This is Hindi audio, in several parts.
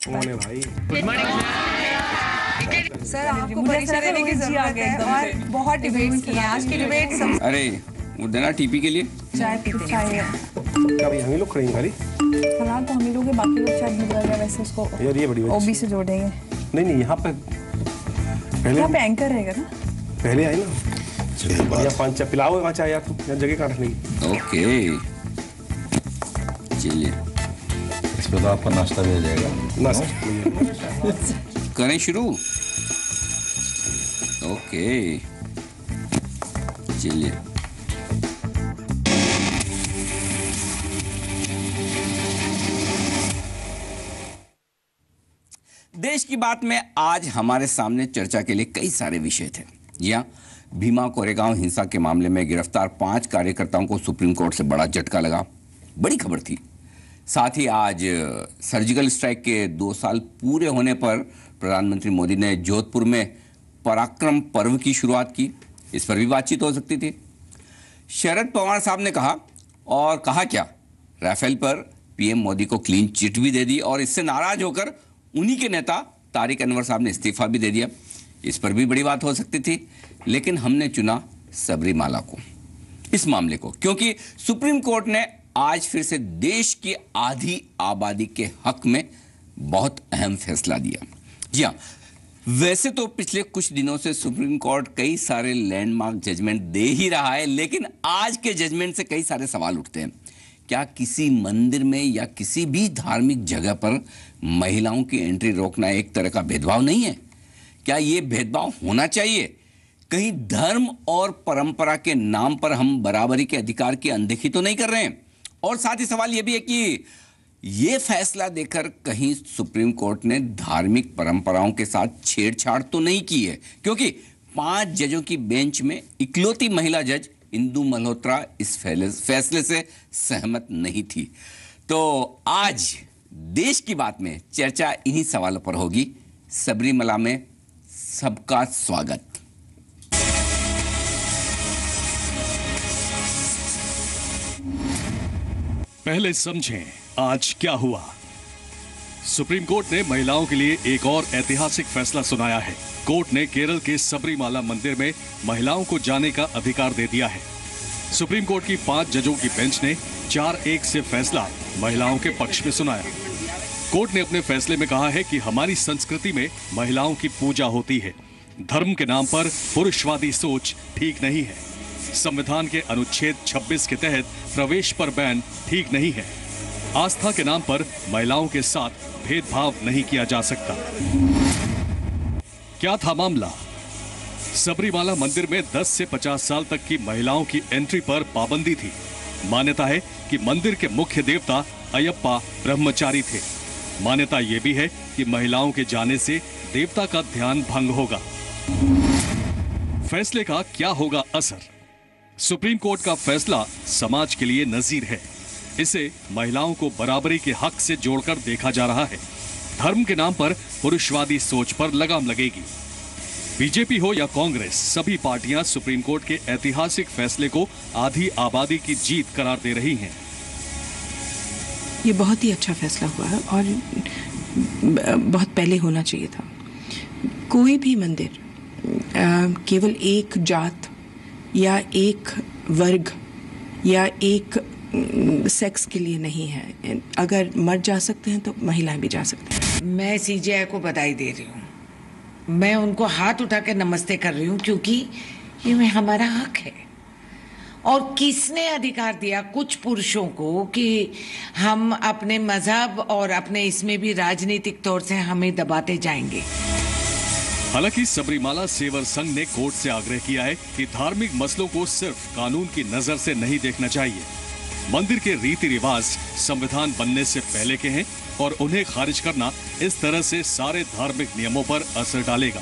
मोने भाई गुड मॉर्निंग सर। आपको परीक्षा देने की जरूरत है और बहुत डिबेट्स किए आज की डिबेट सब। अरे वो देना टीपी के लिए चाय पीते चाहिए। क्या भाई हम ही लोग खड़ेंगे खाली? फिलहाल तो हम ही लोग हैं, बाकी लोग शायद निकल गए वैसे उसको यार ये बड़ी ओबी से जोड़ेंगे। नहीं यहाँ पे पहले यहाँ पे एंकर रहेगा ना, पहले आई ना या पांच चाय पिलाओ वहाँ चाय यार, तुम यहाँ जगह कहाँ रखने की? ओके चलिए इस पे तो आपका नाश्ता भी आ जाएगा। नाश्ता करें शुरू। ओके चलिए देश की बात में आज हमारे सामने चर्चा के लिए कई सारे विषय थे। या भीमा कोरेगांव हिंसा के मामले में गिरफ्तार 5 कार्यकर्ताओं को सुप्रीम कोर्ट से बड़ा झटका लगा, बड़ी खबर थी। साथ ही आज सर्जिकल स्ट्राइक के 2 साल पूरे होने पर प्रधानमंत्री मोदी ने जोधपुर में पराक्रम पर्व की शुरुआत की, इस पर भी बातचीत हो सकती थी। शरद पवार साहब ने कहा, और कहा क्या, राफेल पर पीएम मोदी को क्लीन चिट भी दे दी और इससे नाराज होकर उन्हीं के नेता तारिक अनवर साहब ने इस्तीफा भी दे दिया, इस पर भी बड़ी बात हो सकती थी। लेकिन हमने चुना सबरीमाला को, इस मामले को, क्योंकि सुप्रीम कोर्ट ने आज फिर से देश की आधी आबादी के हक में बहुत अहम फैसला दिया। जी हाँ, वैसे तो पिछले कुछ दिनों से सुप्रीम कोर्ट कई सारे लैंडमार्क जजमेंट दे ही रहा है, लेकिन आज के जजमेंट से कई सारे सवाल उठते हैं। क्या किसी मंदिर में या किसी भी धार्मिक जगह पर महिलाओं की एंट्री रोकना एक तरह का भेदभाव नहीं है? क्या यह भेदभाव होना चाहिए? कहीं धर्म और परंपरा के नाम पर हम बराबरी के अधिकार की अनदेखी तो नहीं कर रहे हैं? और साथ ही सवाल यह भी है कि यह फैसला देकर कहीं सुप्रीम कोर्ट ने धार्मिक परंपराओं के साथ छेड़छाड़ तो नहीं की है? क्योंकि 5 जजों की बेंच में इकलौती महिला जज इंदु मल्होत्रा इस फैसले से सहमत नहीं थी। तो आज देश की बात में चर्चा इन्हीं सवालों पर होगी। सबरीमला में सबका स्वागत। पहले समझें आज क्या हुआ। सुप्रीम कोर्ट ने महिलाओं के लिए एक और ऐतिहासिक फैसला सुनाया है। कोर्ट ने केरल के सबरीमाला मंदिर में महिलाओं को जाने का अधिकार दे दिया है। सुप्रीम कोर्ट की 5 जजों की बेंच ने 4-1 से फैसला महिलाओं के पक्ष में सुनाया। कोर्ट ने अपने फैसले में कहा है कि हमारी संस्कृति में महिलाओं की पूजा होती है। धर्म के नाम पर पुरुषवादी सोच ठीक नहीं है। संविधान के अनुच्छेद 26 के तहत प्रवेश पर बैन ठीक नहीं है। आस्था के नाम पर महिलाओं के साथ भेदभाव नहीं किया जा सकता। क्या था मामला? सबरीमाला मंदिर में 10 से 50 साल तक की महिलाओं की एंट्री पर पाबंदी थी। मान्यता है कि मंदिर के मुख्य देवता अयप्पा ब्रह्मचारी थे। मान्यता यह भी है कि महिलाओं के जाने से देवता का ध्यान भंग होगा। फैसले का क्या होगा असर? सुप्रीम कोर्ट का फैसला समाज के लिए नजीर है। इसे महिलाओं को बराबरी के हक से जोड़कर देखा जा रहा है। धर्म के नाम पर पुरुषवादी सोच पर लगाम लगेगी। बीजेपी हो या कांग्रेस, सभी पार्टियां सुप्रीम कोर्ट के ऐतिहासिक फैसले को आधी आबादी की जीत करार दे रही हैं। ये बहुत ही अच्छा फैसला हुआ है और बहुत पहले होना चाहिए था। कोई भी मंदिर केवल एक जात या एक वर्ग या एक सेक्स के लिए नहीं है। अगर मर्द जा सकते हैं तो महिलाएं भी जा सकते हैं। मैं सीजेआई को बधाई दे रही हूँ। मैं उनको हाथ उठा के नमस्ते कर रही हूँ, क्योंकि ये हमारा हक है। और किसने अधिकार दिया कुछ पुरुषों को कि हम अपने मजहब और अपने इसमें भी राजनीतिक तौर से हमें दबाते जाएंगे? हालांकि सबरीमाला सेवर संघ ने कोर्ट से आग्रह किया है कि धार्मिक मसलों को सिर्फ कानून की नजर से नहीं देखना चाहिए। मंदिर के रीति रिवाज संविधान बनने से पहले के हैं और उन्हें खारिज करना इस तरह से सारे धार्मिक नियमों पर असर डालेगा।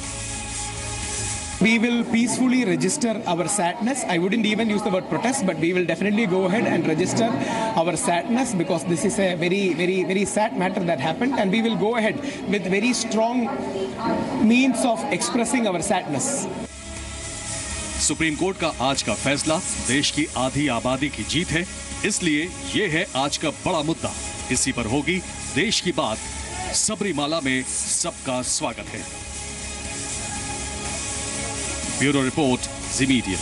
We will peacefully register our sadness. I wouldn't even use the word protest, but we will definitely go ahead and register our sadness, because this is a very sad matter that happened, and we will go ahead with very strong means of expressing our sadness. Supreme court का आज का फैसला देश की आधी आबादी की जीत है, इसलिए ये है आज का बड़ा मुद्दा। इसी पर होगी देश की बात सबरीमाला में सबका स्वागत है। ब्यूरो रिपोर्ट, जी मीडिया।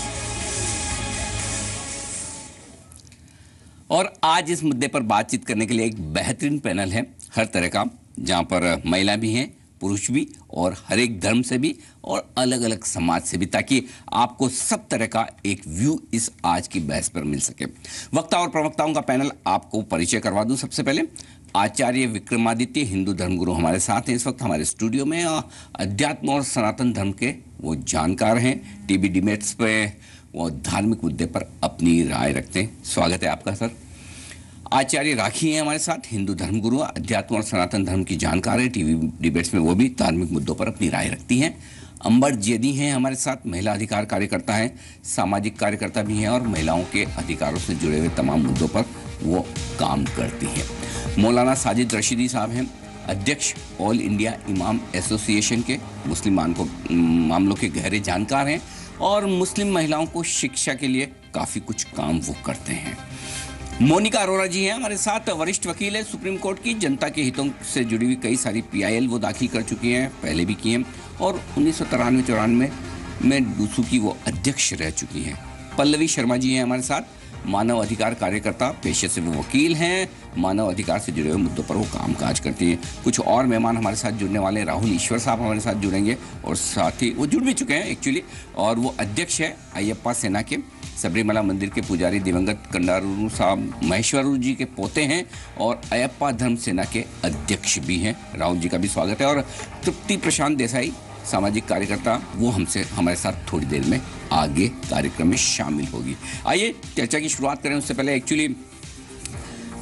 और आज इस मुद्दे पर बातचीत करने के लिए एक बेहतरीन पैनल है, हर तरह का, जहां पर महिला भी हैं, पुरुष भी, और हर एक धर्म से भी, और अलग अलग समाज से भी, ताकि आपको सब तरह का एक व्यू इस आज की बहस पर मिल सके। वक्ता और प्रवक्ताओं का पैनल आपको परिचय करवा दूं। सबसे पहले आचार्य विक्रमादित्य, हिंदू धर्मगुरु, हमारे साथ हैं इस वक्त हमारे स्टूडियो में। अध्यात्म और सनातन धर्म के वो जानकार हैं। टीवी डिबेट्स पे वो धार्मिक मुद्दे पर अपनी राय रखते हैं। स्वागत है आपका सर। आचार्य राखी हैं हमारे साथ, हिंदू धर्मगुरु, अध्यात्म और सनातन धर्म की जानकार है। टीवी डिबेट्स में वो भी धार्मिक मुद्दों पर अपनी राय रखती हैं। अंबर जेदी हैं हमारे साथ, महिला अधिकार कार्यकर्ता हैं, सामाजिक कार्यकर्ता भी हैं, और महिलाओं के अधिकारों से जुड़े हुए तमाम मुद्दों पर वो काम करती हैं। मौलाना साजिद रशीदी साहब हैं, अध्यक्ष ऑल इंडिया इमाम एसोसिएशन के, मुस्लिम मामलों के गहरे जानकार हैं, और मुस्लिम महिलाओं को शिक्षा के लिए काफ़ी कुछ काम वो करते हैं। मोनिका अरोरा जी हैं हमारे साथ, वरिष्ठ वकील है, सुप्रीम कोर्ट की, जनता के हितों से जुड़ी हुई कई सारी PIL वो दाखिल कर चुकी हैं, पहले भी की हैं, और 1993-94 में डूसू की वो अध्यक्ष रह चुकी हैं। पल्लवी शर्मा जी हैं हमारे साथ, मानव अधिकार कार्यकर्ता, पेशे से वो वकील हैं, मानव अधिकार से जुड़े हुए मुद्दों पर वो कामकाज करती हैं। कुछ और मेहमान हमारे साथ जुड़ने वाले, राहुल ईश्वर साहब हमारे साथ जुड़ेंगे, और साथ ही वो जुड़ भी चुके हैं एक्चुअली, और वो अध्यक्ष है अयप्पा सेना के, सबरीमला मंदिर के पुजारी दिवंगत कंडारू साहब महेश्वरू जी के पोते हैं, और अयप्पा धर्म सेना के अध्यक्ष भी हैं। राहुल जी का भी स्वागत है। और तृप्ति प्रशांत देसाई, सामाजिक कार्यकर्ता, वो हमसे हमारे साथ थोड़ी देर में आगे कार्यक्रम में शामिल होगी। आइए चर्चा की शुरुआत करें। उससे पहले एक्चुअली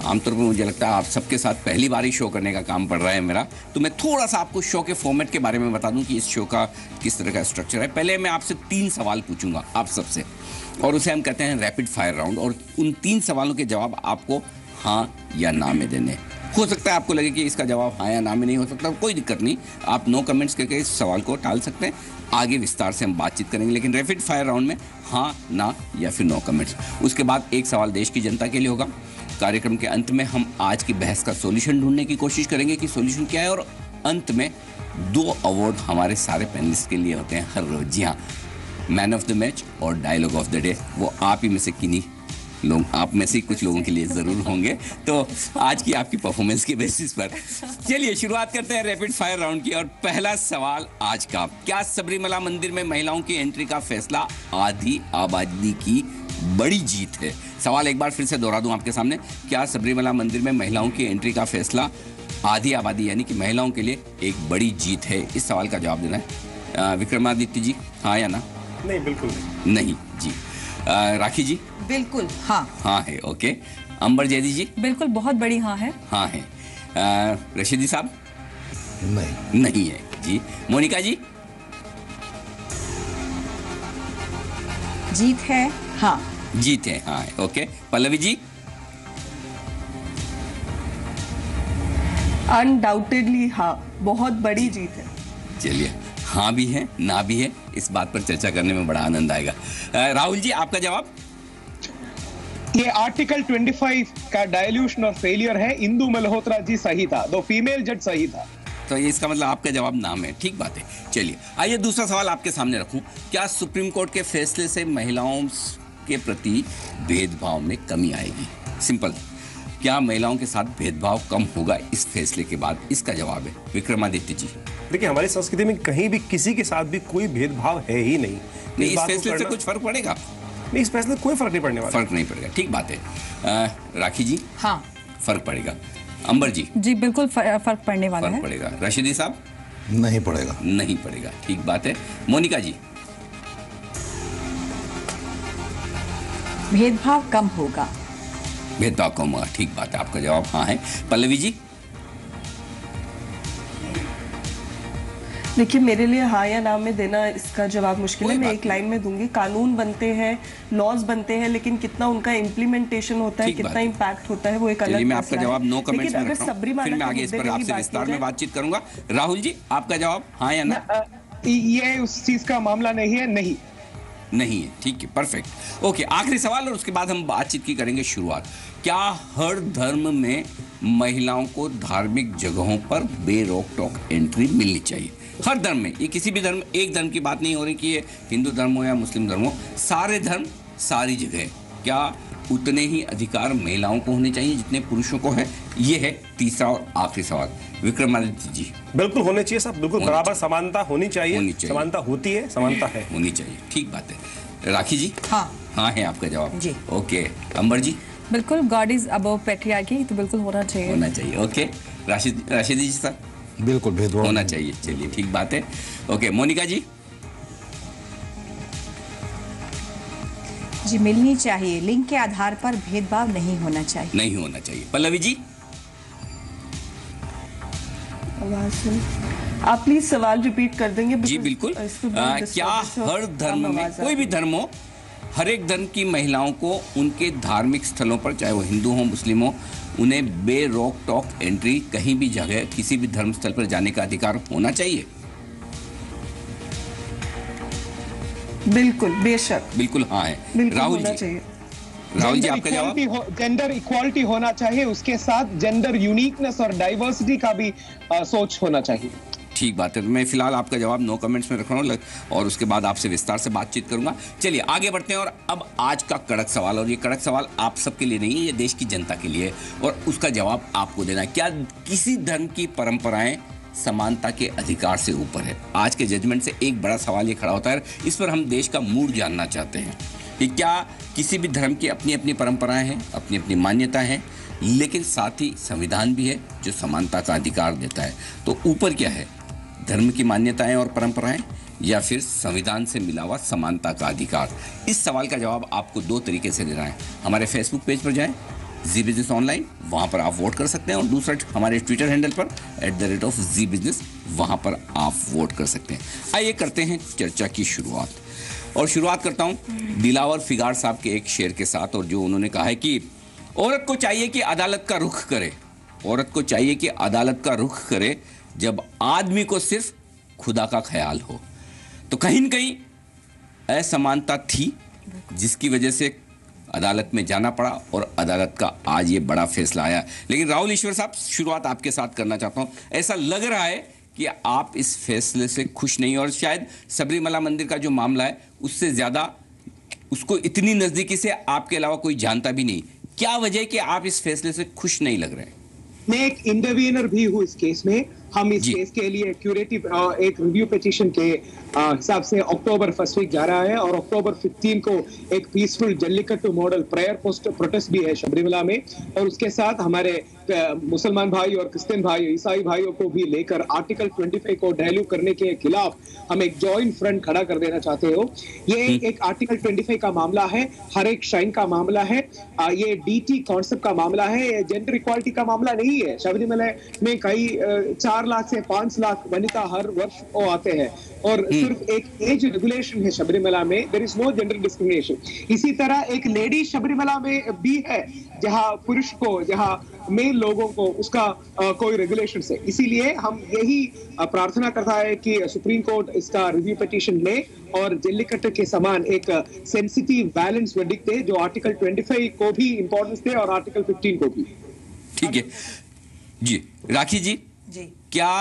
आमतौर पर मुझे लगता है आप सबके साथ पहली बार ही शो करने का काम पड़ रहा है मेरा, तो मैं थोड़ा सा आपको शो के फॉर्मेट के बारे में बता दूं कि इस शो का किस तरह का स्ट्रक्चर है। पहले मैं आपसे 3 सवाल पूछूंगा आप सबसे, और उसे हम कहते हैं रैपिड फायर राउंड, और उन 3 सवालों के जवाब आपको हाँ या ना में देने। हो सकता है आपको लगे कि इसका जवाब हाँ या ना में नहीं हो सकता, कोई दिक्कत नहीं, आप नो कमेंट्स करके इस सवाल को टाल सकते हैं। आगे विस्तार से हम बातचीत करेंगे, लेकिन रैपिड फायर राउंड में हाँ, ना या फिर नो कमेंट्स। उसके बाद एक सवाल देश की जनता के लिए होगा। कार्यक्रम के अंत में हम आज की बहस का सॉल्यूशन ढूंढने की कोशिश करेंगे कि सॉल्यूशन क्या है, और अंत में 2 अवार्ड हमारे सारे पैनलिस्ट के लिए होते हैं हर रोज। जी हाँ, मैन ऑफ द मैच और डायलॉग ऑफ द डे, वो आप ही में से किन्हीं लोग, आप में से कुछ लोगों के लिए ज़रूर होंगे। तो आज की आपकी परफॉर्मेंस के बेसिस पर चलिए शुरुआत करते हैं रैपिड फायर राउंड की। और पहला सवाल आज का, क्या सबरीमला मंदिर में महिलाओं की एंट्री का फैसला आधी आबादी की बड़ी जीत है? सवाल एक बार फिर से दोहरा दूं आपके सामने, क्या सबरीमला मंदिर में महिलाओं की एंट्री का फैसला आधी आबादी यानी कि महिलाओं के लिए एक बड़ी जीत है? इस सवाल का जवाब देना है। विक्रमादित्य जी, हाँ या ना? नहीं, बिल्कुल नहीं जी। राखी जी? बिल्कुल हाँ। हाँ है, ओके। अंबर जैदी जी? बिल्कुल, बहुत बड़ी हाँ है। हाँ है। रशीदी साहब? नहीं है जी। मोनिका जी? जीत है हाँ। जीत है हाँ है, ओके। पल्लवी जी? अनडाउटेडली हाँ, बहुत बड़ी जीत है। चलिए, हाँ भी है ना भी है, इस बात पर चर्चा करने में बड़ा आनंद आएगा। राहुल जी, आपका जवाब? ये आर्टिकल 25 का डायल्यूशन और फेलियर है। इंदु मल्होत्रा जी सही था, 2 फीमेल जज सही था। तो ये इसका मतलब आपका जवाब नाम है, ठीक बात है। चलिए आइए दूसरा सवाल आपके सामने रखूं। क्या सुप्रीम कोर्ट के फैसले से महिलाओं के प्रति भेदभाव में कमी आएगी? सिंपल, क्या महिलाओं के साथ भेदभाव कम होगा इस फैसले के बाद? इसका जवाब है विक्रमादित्य जी। देखिए, हमारी संस्कृति में कहीं भी किसी के साथ भी कोई भेदभाव है ही नहीं। नहीं, इस फैसले से कुछ फर्क पड़ेगा? नहीं, इस फैसले से कोई फर्क नहीं पड़ने वाला। फर्क नहीं पड़ेगा, ठीक बात है। राखी जी? हाँ, फर्क पड़ेगा। अंबर जी? जी बिल्कुल फर्क पड़ने वाला है। फर्क पड़ेगा। रशीदी साहब? नहीं पड़ेगा। नहीं पड़ेगा, ठीक बात है। मोनिका जी? भेदभाव कम होगा। भेदभाव कम होगा, ठीक बात है, आपका जवाब हाँ है। पल्लवी जी? देखिए, मेरे लिए हाँ या ना में देना इसका जवाब मुश्किल है। मैं एक लाइन में दूंगी, कानून बनते हैं, लॉज बनते हैं, लेकिन कितना उनका इम्प्लीमेंटेशन होता है, कितना इम्पैक्ट होता है, वो एक अलग। मैं आपका जवाब नो कमेंट्स में रख रहा हूं, फिर मैं आगे इस पर आपसे विस्तार में बातचीत करूंगा। राहुल जी, आपका जवाब हाँ या ना? ये उस चीज का मामला नहीं है। नहीं है, ठीक है, परफेक्ट। ओके, आखिरी सवाल और उसके बाद हम बातचीत की करेंगे शुरुआत। क्या हर धर्म में महिलाओं को धार्मिक जगहों पर बेरोक टोक एंट्री मिलनी चाहिए। हर धर्म में, ये किसी भी धर्म, एक धर्म की बात नहीं हो रही कि ये हिंदू धर्म हो या मुस्लिम धर्म हो, सारे धर्म सारी जगह क्या उतने ही अधिकार महिलाओं को होने चाहिए जितने पुरुषों को है? ये है तीसरा और आखिरी सवाल। विक्रमादित्य जी। बिल्कुल होने चाहिए साहब, बिल्कुल बराबर समानता होनी चाहिए। समानता होती है, समानता है, होनी चाहिए। ठीक बात है। राखी जी? हाँ है आपका जवाब जी। ओके। अंबर जी? बिल्कुल, गॉड इज अबव पैट्रियार्की, तो बिल्कुल होना चाहिए। ओके। राशिद जी सर? बिल्कुल भेदभाव होना चाहिए। चलिए ठीक बात है। ओके। मोनिका जी? जी मिलनी चाहिए, लिंग के आधार पर भेदभाव नहीं होना चाहिए। नहीं होना चाहिए। पल्लवी जी? आप प्लीज सवाल रिपीट कर देंगे? जी बिल्कुल। क्या हर धर्म में, कोई भी धर्म हो, हर एक धर्म की महिलाओं को उनके धार्मिक स्थलों पर, चाहे वो हिंदू हो मुस्लिम हो, उन्हें बेरोक टोक एंट्री कहीं भी जगह किसी भी धर्म स्थल पर जाने का अधिकार होना चाहिए? बिल्कुल, बेशक, बिल्कुल हाँ है। राहुल जी? राहुल जी आपका जवाब? जेंडर इक्वालिटी होना चाहिए, उसके साथ जेंडर यूनिकनेस और डाइवर्सिटी का भी सोच होना चाहिए। ठीक बात है। तो मैं फिलहाल आपका जवाब नो कमेंट्स में रख रहा हूँ और उसके बाद आपसे विस्तार से बातचीत करूंगा। चलिए आगे बढ़ते हैं और अब आज का कड़क सवाल, और ये कड़क सवाल आप सबके लिए नहीं है, ये देश की जनता के लिए, और उसका जवाब आपको देना है। क्या किसी धर्म की परंपराएं समानता के अधिकार से ऊपर है? आज के जजमेंट से एक बड़ा सवाल ये खड़ा होता है, इस पर हम देश का मूड जानना चाहते हैं कि क्या किसी भी धर्म की अपनी अपनी परंपराएं हैं, अपनी अपनी मान्यता है, लेकिन साथ ही संविधान भी है जो समानता का अधिकार देता है। तो ऊपर क्या है, धर्म की मान्यताएं और परंपराएं या फिर संविधान से मिला हुआ समानता का अधिकार? इस सवाल का जवाब आपको दो तरीके से देना है। हमारे फेसबुक पेज पर जाएं, जी बिजनेस ऑनलाइन, वहां पर आप वोट कर सकते हैं, और दूसरा हमारे ट्विटर हैंडल पर @ZeeBusiness, वहां पर आप वोट कर सकते हैं। आइए करते हैं चर्चा की शुरुआत, और शुरुआत करता हूं दिलावर फिगार साहब के एक शेर के साथ, और जो उन्होंने कहा है कि औरत को चाहिए कि अदालत का रुख करे, औरत को चाहिए कि अदालत का रुख करे जब आदमी को सिर्फ खुदा का ख्याल हो। तो कहीं न कहीं असमानता थी जिसकी वजह से अदालत में जाना पड़ा, और अदालत का आज ये बड़ा फैसला आया। लेकिन राहुल ईश्वर साहब, शुरुआत आपके साथ करना चाहता हूं। ऐसा लग रहा है कि आप इस फैसले से खुश नहीं, और शायद सबरीमला मंदिर का जो मामला है उससे ज्यादा उसको इतनी नजदीकी से आपके अलावा कोई जानता भी नहीं। क्या वजह है कि आप इस फैसले से खुश नहीं लग रहे हैं? मैं एक इंटरवीनर भी हूँ इस केस में। हम इस केस के लिए क्यूरेटिव एक रिव्यू पिटीशन के हिसाब से अक्टूबर 1 वीक जा रहा है, और अक्टूबर 15 को एक peaceful jallikattu model prayer protest भी है शबरीमला में, और उसके साथ हमारे मुसलमान भाई और क्रिश्चियन भाई, ईसाई भाइयों को भी लेकर आर्टिकल 25 को डैल्यू करने के खिलाफ हम एक जॉइंट फ्रंट खड़ा कर देना चाहते हो। ये एक आर्टिकल 25 का मामला है, हर एक श्राइन का मामला है, ये DT कॉन्सेप्ट का मामला है, ये जेंडर इक्वालिटी का मामला नहीं है। शबरीमला में कई 4 लाख से 5 लाख वनिता हर वर्ष वो आते हैं, और सिर्फ एक एज रेगुलेशन है शबरीमला में, there is no gender discrimination. इसी तरह एक लेडी शबरीमला में भी है, जहां पुरुष को, जहां मेल लोगों को उसका कोई रेगुलेशन है। इसीलिए हम यही प्रार्थना करता है कि सुप्रीम कोर्ट इसका रिव्यू पिटीशन ले और जल्लीकट्टू के समान एक सेंसिटिव बैलेंस वर्डिक्ट दे, जो आर्टिकल 25 को भी इंपॉर्टेंस दे और आर्टिकल 15 को भी। ठीक है जी। राखी जी, क्या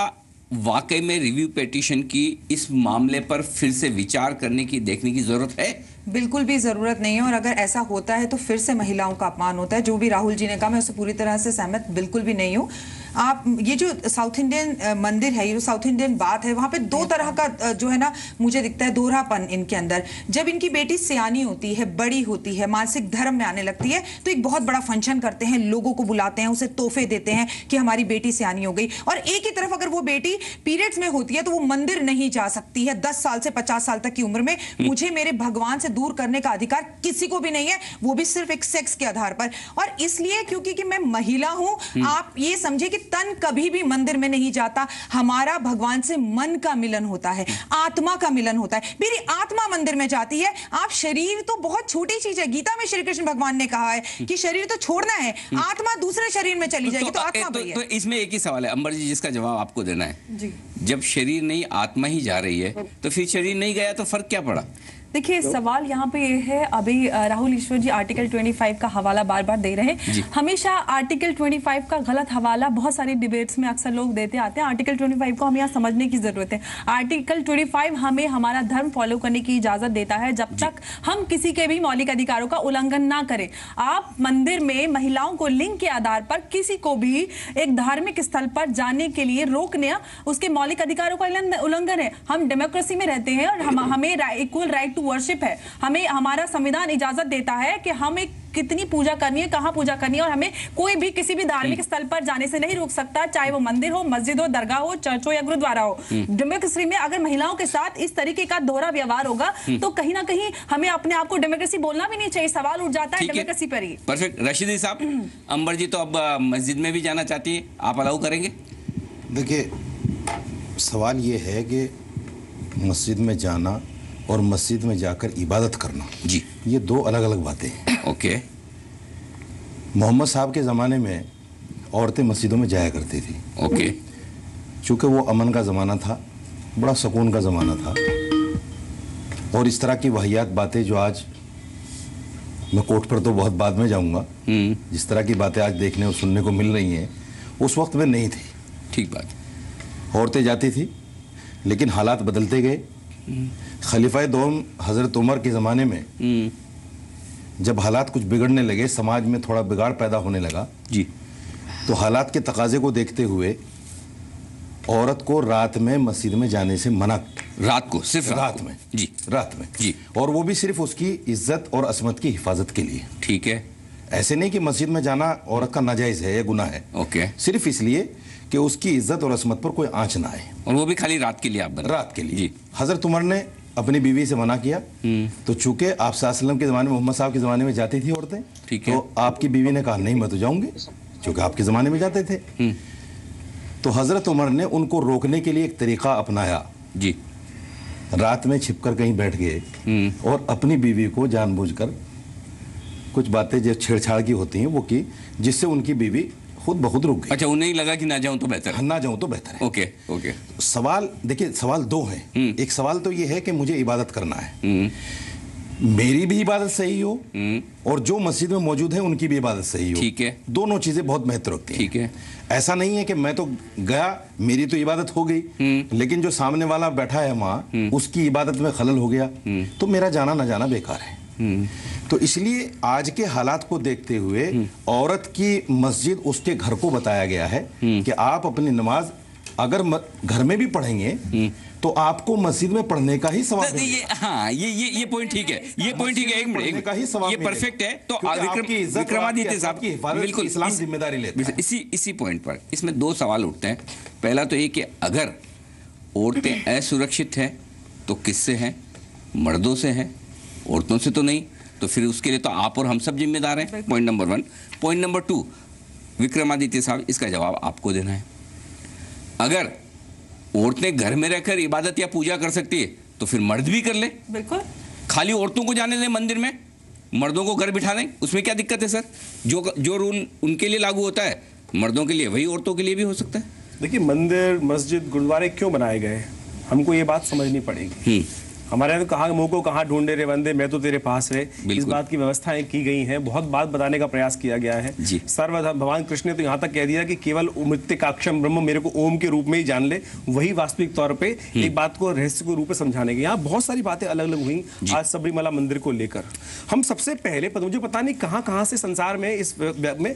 वाकई में रिव्यू पिटीशन की इस मामले पर फिर से विचार करने की, देखने की जरूरत है? बिल्कुल भी जरूरत नहीं है, और अगर ऐसा होता है तो फिर से महिलाओं का अपमान होता है। जो भी राहुल जी ने कहा, मैं उससे पूरी तरह से सहमत बिल्कुल भी नहीं हूँ। आप ये जो साउथ इंडियन मंदिर है, ये जो साउथ इंडियन बात है, वहां पे दो तरह का जो है ना मुझे दिखता है दोहरापन इनके अंदर। जब इनकी बेटी सियानी होती है, बड़ी होती है, मानसिक धर्म में आने लगती है, तो एक बहुत बड़ा फंक्शन करते हैं, लोगों को बुलाते हैं, उसे तोहफे देते हैं कि हमारी बेटी सियानी हो गई। और एक ही तरफ अगर वो बेटी पीरियड्स में होती है तो वो मंदिर नहीं जा सकती है 10 साल से 50 साल तक की उम्र में। मुझे मेरे भगवान से दूर करने का अधिकार किसी को भी नहीं है, वो भी सिर्फ एक सेक्स के आधार पर। और इसलिए क्योंकि कि मैं महिला हूं, आप ये समझे कि तन कभी भी मंदिर में नहीं जाता। हमारा भगवान से मन का मिलन होता है, आत्मा का मिलन होता है। मेरी आत्मा मंदिर में जाती है। आप शरीर तो बहुत छोटी चीज है, गीता में श्री कृष्ण भगवान ने कहा है कि शरीर तो छोड़ना है, आत्मा दूसरे शरीर में चली जाएगी, तो आत्मा तो इसमें एक ही सवाल है अंबर जी, जिसका जवाब आपको देना है। जी। जब शरीर नहीं, आत्मा ही जा रही है, तो फिर शरीर नहीं गया तो फर्क क्या पड़ा? देखिए सवाल यहाँ पे ये है, अभी राहुल ईश्वर जी आर्टिकल 25 का हवाला बार बार दे रहे हैं। हमेशा आर्टिकल 25 का गलत हवाला बहुत सारी डिबेट्स में अक्सर लोग देते आते हैं। आर्टिकल 25 को हमें यहाँ समझने की जरूरत है। आर्टिकल 25 हमें हमारा धर्म फॉलो करने की इजाजत देता है जब तक हम किसी के भी मौलिक अधिकारों का उल्लंघन ना करें। आप मंदिर में महिलाओं को लिंग के आधार पर किसी को भी एक धार्मिक स्थल पर जाने के लिए रोकने उसके मौलिक अधिकारों का उल्लंघन है। हम डेमोक्रेसी में रहते हैं और हमें इक्वल राइट टू वर्शिप है। हमें हमारा संविधान इजाजत देता है कि हमें कितनी पूजा करनी है, कहां पूजा करनी है, और हमें कोई भी किसी भी धार्मिक स्थल पर जाने से नहीं रोक सकता, चाहे वो मंदिर हो, मस्जिद हो, दरगाह हो, चर्च हो या गुरुद्वारा हो। डेमोक्रेसी में अगर महिलाओं के साथ इस तरीके का दोहरा व्यवहार होगा तो कहीं ना कहीं हमें अपने आप को डेमोक्रेसी बोलना भी नहीं चाहिए। सवाल उठ जाता है डेमोक्रेसी पर ही। परफेक्ट। रशीदी साहब, अंबर जी तो अब मस्जिद में भी जाना चाहती है, आप अलाउ करेंगे? देखिए, सवाल ये है कि मस्जिद में जाना और मस्जिद में जाकर इबादत करना, जी, ये दो अलग अलग बातें हैं। ओके। मोहम्मद साहब के ज़माने में औरतें मस्जिदों में जाया करती थी। ओके। चूँकि वो अमन का ज़माना था, बड़ा सुकून का ज़माना था, और इस तरह की वाहियात बातें जो आज, मैं कोर्ट पर तो बहुत बाद में जाऊंगा, जिस तरह की बातें आज देखने और सुनने को मिल रही हैं उस वक्त में नहीं थी। ठीक बात। औरतें जाती थी, लेकिन हालात बदलते गए। खलीफा दोम हज़रत उमर के ज़माने में जब हालात कुछ बिगड़ने लगे, समाज में थोड़ा बिगाड़ पैदा होने लगा जी, तो हालात के तकाजे को देखते हुए औरत को रात में मस्जिद में जाने से मना। रात को? सिर्फ रात में? जी, रात में जी, और वो भी सिर्फ उसकी इज्जत और असमत की हिफाजत के लिए। ठीक है। ऐसे नहीं कि मस्जिद में जाना औरत का नाजायज है या गुनाह है। ओके। सिर्फ इसलिए कि उसकी इज्जत और असमत पर कोई आंच ना आए, और वो भी खाली रात के लिए। आप रात के लिए। हजरत उमर ने अपनी बीवी से मना किया, तो चूंकि आप सल्लल्लाहु के ज़माने में, मोहम्मद साहब के ज़माने में जाती थी औरतें, ठीक है, तो आपकी बीवी ने कहा नहीं मैं तो जाऊंगी, चूंकि आपके ज़माने में जाते थे। तो हजरत उमर ने उनको रोकने के लिए एक तरीका अपनाया जी, रात में छिपकर कहीं बैठ गए और अपनी बीवी को जानबूझकर कुछ बातें जो छेड़छाड़ की होती हैं वो की, जिससे उनकी बीवी खुद ब खुद रुक गई। अच्छा, उन्हें लगा कि ना जाऊं तो बेहतर है। ना जाऊं तो बेहतर है। Okay okay. सवाल देखिए, सवाल दो हैं। एक सवाल तो ये है कि मुझे इबादत करना है, मेरी भी इबादत सही हो और जो मस्जिद में मौजूद है उनकी भी इबादत सही हो। ठीक है। दोनों चीजें बहुत महत्व रखती हैं। ठीक है। ऐसा नहीं है कि मैं तो गया, मेरी तो इबादत हो गई, लेकिन जो सामने वाला बैठा है वहां उसकी इबादत में खलल हो गया, तो मेरा जाना ना जाना बेकार है। तो इसलिए आज के हालात को देखते हुए औरत की मस्जिद उसके घर को बताया गया है कि आप अपनी नमाज अगर घर में भी पढ़ेंगे तो आपको मस्जिद में पढ़ने का ही सवाब मिलेगा। हाँ, ये पॉइंट ठीक है, ये पॉइंट ठीक है। एक मिनट का ही सवाब, ये परफेक्ट है। तो विक्रमादित्य साहब बिल्कुल इस्लाम जिम्मेदारी लेता है। इसी पॉइंट पर इसमें दो सवाल उठते हैं। पहला तो ये कि अगर औरतें असुरक्षित हैं तो किससे हैं? मर्दों से हैं, औरतों से तो नहीं। तो फिर उसके लिए तो आप और हम सब जिम्मेदार हैं। Point number 1। Point number 2, Vikramaditya साहब, इसका जवाब आपको देना है। अगर औरतें घर में रहकर इबादत या पूजा कर सकती है तो फिर मर्द भी कर ले। बिल्कुल। खाली औरतों को जाने दें मंदिर में, मर्दों को घर बिठा दें, उसमें क्या दिक्कत है सर? जो रूल उनके लिए लागू होता है मर्दों के लिए वही औरतों के लिए भी हो सकता है। देखिए, मंदिर, मस्जिद, गुरुद्वारे क्यों बनाए गए, हमको ये बात समझनी पड़ेगी। हमारे यहाँ तो कहाँ मुंह को कहाँ ढूंढे रे बंदे, मैं तो तेरे पास है, इस बात की व्यवस्थाएं की गई हैं। बहुत बात बताने का प्रयास किया गया है। सर्व भगवान कृष्ण ने तो यहाँ तक कह दिया कि केवल मृत्तिकाक्षम ब्रह्म, मेरे को ओम के रूप में ही जान ले, वही वास्तविक तौर पे एक बात को रहस्य के रूप में समझाने की। यहाँ बहुत सारी बातें अलग अलग हुई आज सबरीमाला मंदिर को लेकर। हम सबसे पहले मुझे पता नहीं कहाँ से संसार में इस में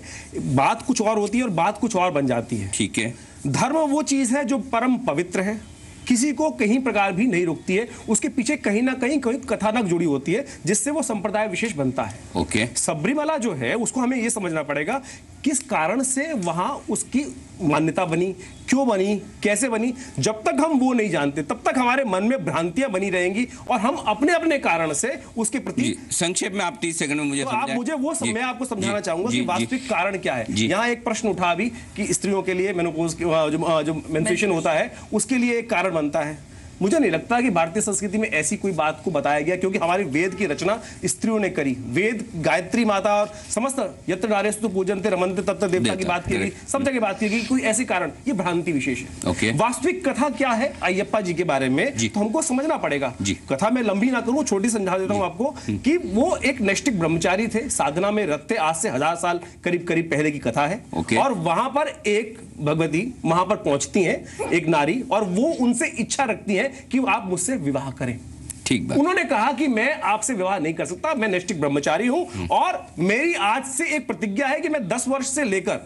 बात कुछ और होती है और बात कुछ और बन जाती है। ठीक है। धर्म वो चीज है जो परम पवित्र है, किसी को कहीं प्रकार भी नहीं रोकती है, उसके पीछे कहीं ना कहीं कोई कथानक जुड़ी होती है जिससे वो संप्रदाय विशेष बनता है। ओके। सबरीमाला जो है उसको हमें ये समझना पड़ेगा किस कारण से वहां उसकी मान्यता बनी, क्यों बनी, कैसे बनी। जब तक हम वो नहीं जानते तब तक हमारे मन में भ्रांतियां बनी रहेंगी और हम अपने अपने कारण से उसके प्रति। संक्षेप में आप 30 सेकंड में मुझे तो आप मुझे वो मैं आपको समझाना चाहूंगा कि वास्तविक कारण क्या है। यहाँ एक प्रश्न उठा अभी कि स्त्रियों के लिए मेनोपॉज जो मेंस्ट्रुएशन होता है उसके लिए एक कारण बनता है। मुझे नहीं लगता कि भारतीय संस्कृति में ऐसी कोई बात को बताया गया, क्योंकि हमारे वेद की रचना स्त्रियों ने करी। वेद गायत्री माता और समस्त यत्र नारेस्तु पूजन्ते रमन्ते तत्र देवता की बात की गई, सब जगह बात की गई। कोई ऐसे कारण, ये भ्रांति विशेष है। वास्तविक कथा क्या है अय्यप्पा जी के बारे में तो हमको समझना पड़ेगा। कथा में लंबी ना करूं, छोटी समझा देता हूं आपको कि वो एक नैष्टिक ब्रह्मचारी थे, साधना में रत थे। आज से 1000 साल करीब करीब पहले की कथा है। और वहां पर एक भगवती वहां पर पहुंचती हैं, एक नारी, और वो उनसे इच्छा रखती है कि आप मुझसे विवाह करें। ठीक बात। उन्होंने कहा कि मैं आपसे विवाह नहीं कर सकता, मैं नैष्टिक ब्रह्मचारी हूं और मेरी आज से एक प्रतिज्ञा है कि मैं 10 वर्ष से लेकर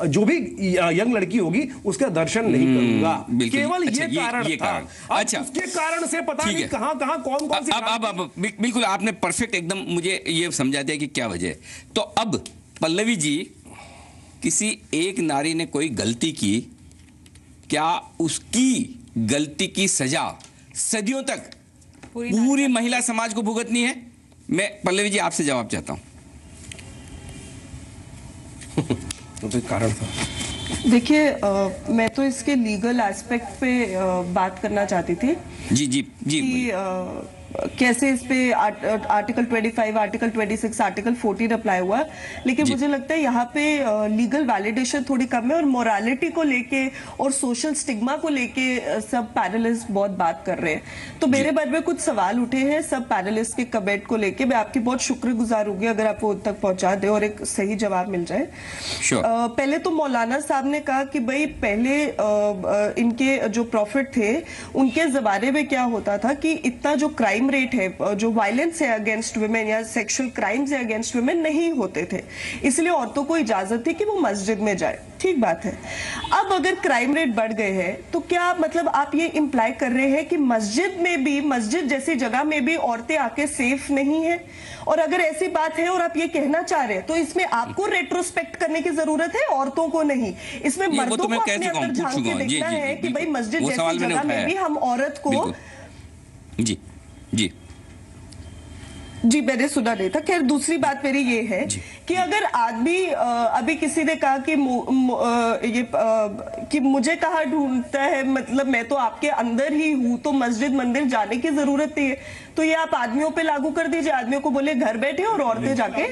जो भी यंग लड़की होगी उसका दर्शन नहीं करूंगा। केवल ये कारण था। अच्छा, उसके कारण से पता नहीं कहां कौन सी। अब बिल्कुल आपने परफेक्ट एकदम मुझे ये समझा दिया कि क्या वजह है। तो अब पल्लवी जी, किसी एक नारी ने कोई गलती की, क्या उसकी गलती की सजा सदियों तक पूरी महिला समाज को भुगतनी है? मैं पल्लवी जी आपसे जवाब चाहता हूं। तो कारण था। देखिए, मैं तो इसके लीगल एस्पेक्ट पे बात करना चाहती थी। जी कैसे इस पे आर्टिकल 25, आर्टिकल 26, आर्टिकल 14 अप्लाई हुआ, लेकिन मुझे लगता है यहाँ पे लीगल वैलिडेशन थोड़ी कम है और मोरालिटी को लेके और सोशल स्टिग्मा को लेके सब पैनलिस्ट बहुत बात कर रहे हैं। तो मेरे मन में कुछ सवाल उठे हैं सब पैनलिस्ट के कमेंट को लेके। मैं आपकी बहुत शुक्रगुजार होगी अगर आप वो उन तक पहुंचा दे और एक सही जवाब मिल जाए। पहले तो मौलाना साहब ने कहा कि भाई पहले इनके जो प्रॉफिट थे उनके जमाने में क्या होता था कि इतना जो क्राइम रेट है, जो वायलेंस है अगेंस्ट वुमेन या सेक्सुअल क्राइम्स है अगेंस्ट वुमेन नहीं होते थे, इसलिए औरतों को इजाजत थी कि वो मस्जिद में जाए। ठीक बात है। अब अगर क्राइम रेट बढ़ गए हैं तो क्या मतलब आप ये इंप्लाई कर रहे हैं कि मस्जिद में भी, मस्जिद जैसी जगह में भी औरतें आके सेफ नहीं है? और अगर ऐसी बात है और आप ये कहना चाह रहे हैं तो इसमें आपको रेट्रोस्पेक्ट करने की जरूरत है, औरतों को नहीं। इसमें मर्दों को अपने अंदर झांक के देखना है कि भाई मस्जिद जैसी जगह में भी हम औरत को। जी मैंने सुना नहीं था। खैर, दूसरी बात मेरी ये है कि अगर आदमी अभी किसी ने कहा कि कि मुझे कहाँ ढूंढता है, मतलब मैं तो आपके अंदर ही हूँ, तो मस्जिद मंदिर जाने की जरूरत नहीं है। तो ये आप आदमियों पे लागू कर दीजिए, आदमियों को बोले घर बैठे और औरतें जाके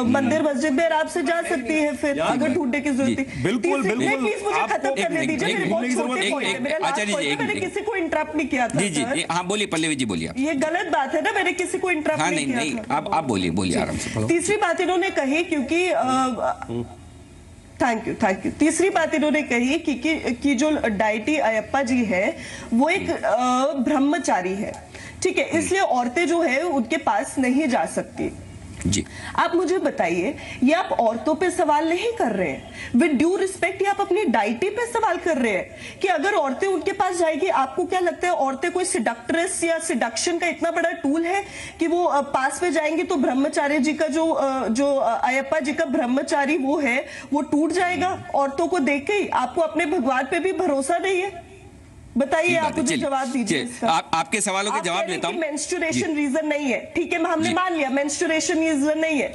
मंदिर मस्जिद में आराम से जा सकती है फिर अगर ढूंढने की जरूरत है। बिल्कुल प्लीज मुझे खत्म करने दीजिए, मेरे बहुत छोटे पॉइंट है, मेरा लास्ट पॉइंट है। मैंने किसी को इंटरप्ट नहीं किया था। जी हाँ बोलिए पल्लवी जी, बोलिए। ये गलत बात है ना, मैंने किसी को इंटरप्ट नहीं किया था। आप बोलिए आराम से। तीसरी बात इन्होंने कही, क्योंकि थैंक यू। तीसरी बात इन्होंने कही कि जो डाइटी अयप्पा जी है वो एक ब्रह्मचारी है, ठीक है, इसलिए औरतें जो है उनके पास नहीं जा सकती। जी आप मुझे बताइए, ये आप औरतों पे सवाल नहीं कर रहे हैं, विद ड्यू रिस्पेक्ट ये आप अपनी डाइटी पे सवाल कर रहे हैं कि अगर औरतें उनके पास जाएगी, आपको क्या लगता है औरतें कोई सिडक्ट्रेस या सिडक्शन का इतना बड़ा टूल है कि वो पास में जाएंगी तो ब्रह्मचारी जी का जो अयप्पा जी का ब्रह्मचारी वो है वो टूट जाएगा औरतों को देख के ही? आपको अपने भगवान पे भी भरोसा नहीं है? बताइए, आप मुझे जवाब दीजिए। आपके सवालों के जवाब लेता हूं। मेंस्ट्रुएशन रीजन नहीं है, ठीक है, हमने मान लिया मेंस्ट्रुएशन रीजन नहीं है,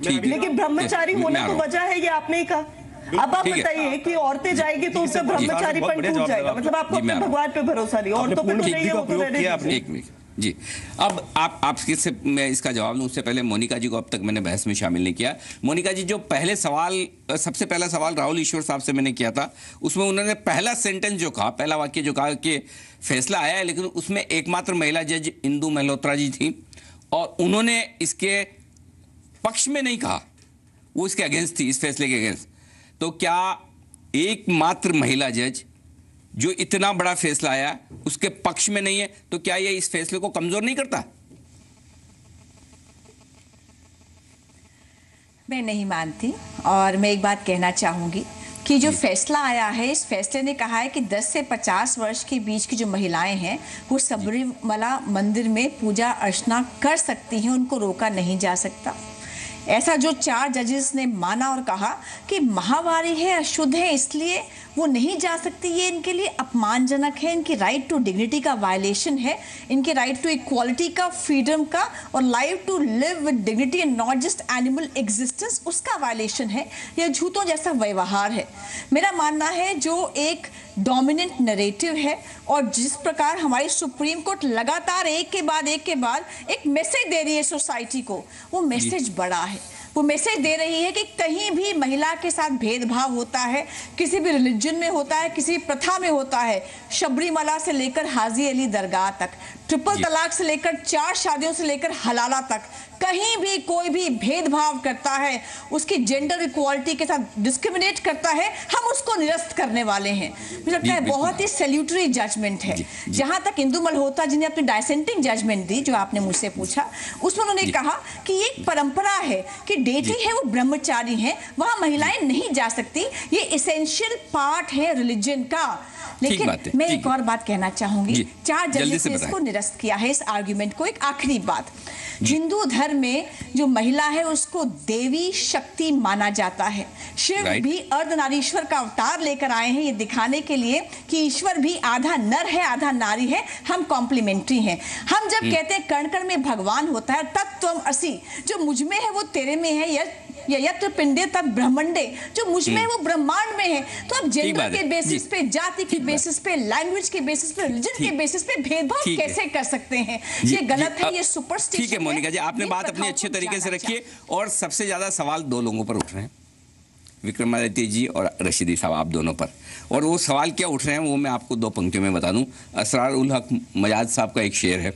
लेकिन ब्रह्मचारी होना तो वजह है, ये आपने ही कहा। अब आप बताइए कि औरतें जाएगी तो उसका ब्रह्मचारीपन टूट जाएगा, मतलब आपको अपने भगवान पे भरोसा नहीं, औरतों पे तो नहीं है, वो तो रहने। जी अब आपके से मैं इसका जवाब दूं उससे पहले मोनिका जी को अब तक मैंने बहस में शामिल नहीं किया। मोनिका जी, जो सबसे पहला सवाल राहुल ईश्वर साहब से मैंने किया था, उसमें उन्होंने पहला सेंटेंस जो कहा, पहला वाक्य जो कहा कि फैसला आया है, लेकिन उसमें एकमात्र महिला जज इंदु मल्होत्रा जी थी और उन्होंने इसके पक्ष में नहीं कहा, वो इसके अगेंस्ट थी, इस फैसले के अगेंस्ट। तो क्या एकमात्र महिला जज जो इतना बड़ा फैसला आया उसके पक्ष में नहीं है, तो क्या ये इस फैसले को कमजोर नहीं करता? मैं नहीं मानती, और मैं एक बात कहना चाहूंगी कि जो फैसला आया है, इस फैसले ने कहा है कि 10 से 50 वर्ष के बीच की जो महिलाएं हैं वो सबरीमला मंदिर में पूजा अर्चना कर सकती हैं, उनको रोका नहीं जा सकता। ऐसा जो 4 जजेस ने माना और कहा कि महावारी है, अशुद्ध है, इसलिए वो नहीं जा सकती, ये इनके लिए अपमानजनक है, इनकी राइट टू डिग्निटी का वायलेशन है, इनके राइट टू इक्वालिटी का, फ्रीडम का और life to live with dignity and not just animal existence, उसका वायलेशन है, यह झूठों जैसा व्यवहार है। मेरा मानना है जो एक डोमिनेंट नरेटिव है और जिस प्रकार हमारी सुप्रीम कोर्ट लगातार एक के बाद एक मैसेज दे रही है सोसाइटी को, वो मैसेज बड़ा है। वो मैसेज दे रही है कि कहीं भी महिला के साथ भेदभाव होता है, किसी भी रिलीजन में होता है, किसी प्रथा में होता है, शबरीमला से लेकर हाजी अली दरगाह तक, ट्रिपल तलाक से लेकर 4 शादियों से लेकर हलाला तक, कहीं भी कोई भी भेदभाव करता है, उसकी जेंडर इक्वालिटी के साथ डिस्क्रिमिनेट करता है, हम उसको निरस्त करने वाले हैं। मुझे लगता है बहुत ही सैल्यूटरी जजमेंट है। जहां तक इंदु मल्होत्रा जी ने अपनी डाइसेंटिंग जजमेंट दी, जो आपने मुझसे पूछा, उसमें उन्होंने कहा कि एक परंपरा है कि डेटी है वो ब्रह्मचारी है, वहां महिलाएं नहीं जा सकती, ये एसेंशियल पार्ट है रिलीजन का। लेकिन मैं एक और बात कहना चाहूंगी, 4 जजेस ने इसको निरस्त किया है, इस आर्ग्यूमेंट को। एक आखिरी बात, हिंदू धर्म में जो महिला है उसको देवी शक्ति माना जाता है। शिव भी अर्धनारीश्वर का अवतार लेकर आए हैं ये दिखाने के लिए कि ईश्वर भी आधा नर है आधा नारी है, हम कॉम्प्लीमेंट्री हैं। हम जब कहते हैं कण कण में भगवान होता है, तत्त्वम असि, जो मुझ में है वो तेरे में है, यत्र पिंडे तत् ब्रह्मंडे, जो मुझ में है वो ब्रह्मांड में है। तो अब जेंडर के बेसिस पे, जाति के बेसिस पे, लैंग्वेज के बेसिस पे, रिलीजन के बेसिस पे भेदभाव कैसे कर सकते हैं? ये गलत है, ये सुपरस्टिशन है। ठीक है मोनिका जी, आपने बात अपनी अच्छे तरीके से रखी है। और सबसे ज्यादा सवाल 2 लोगों पर उठ रहे हैं, विक्रमादित्य जी और रशीदी साहब, आप दोनों पर। और वो सवाल क्या उठ रहे हैं वो मैं आपको 2 पंक्तियों में बता दूं। असरार उल हक मजाद साहब का एक शेर है,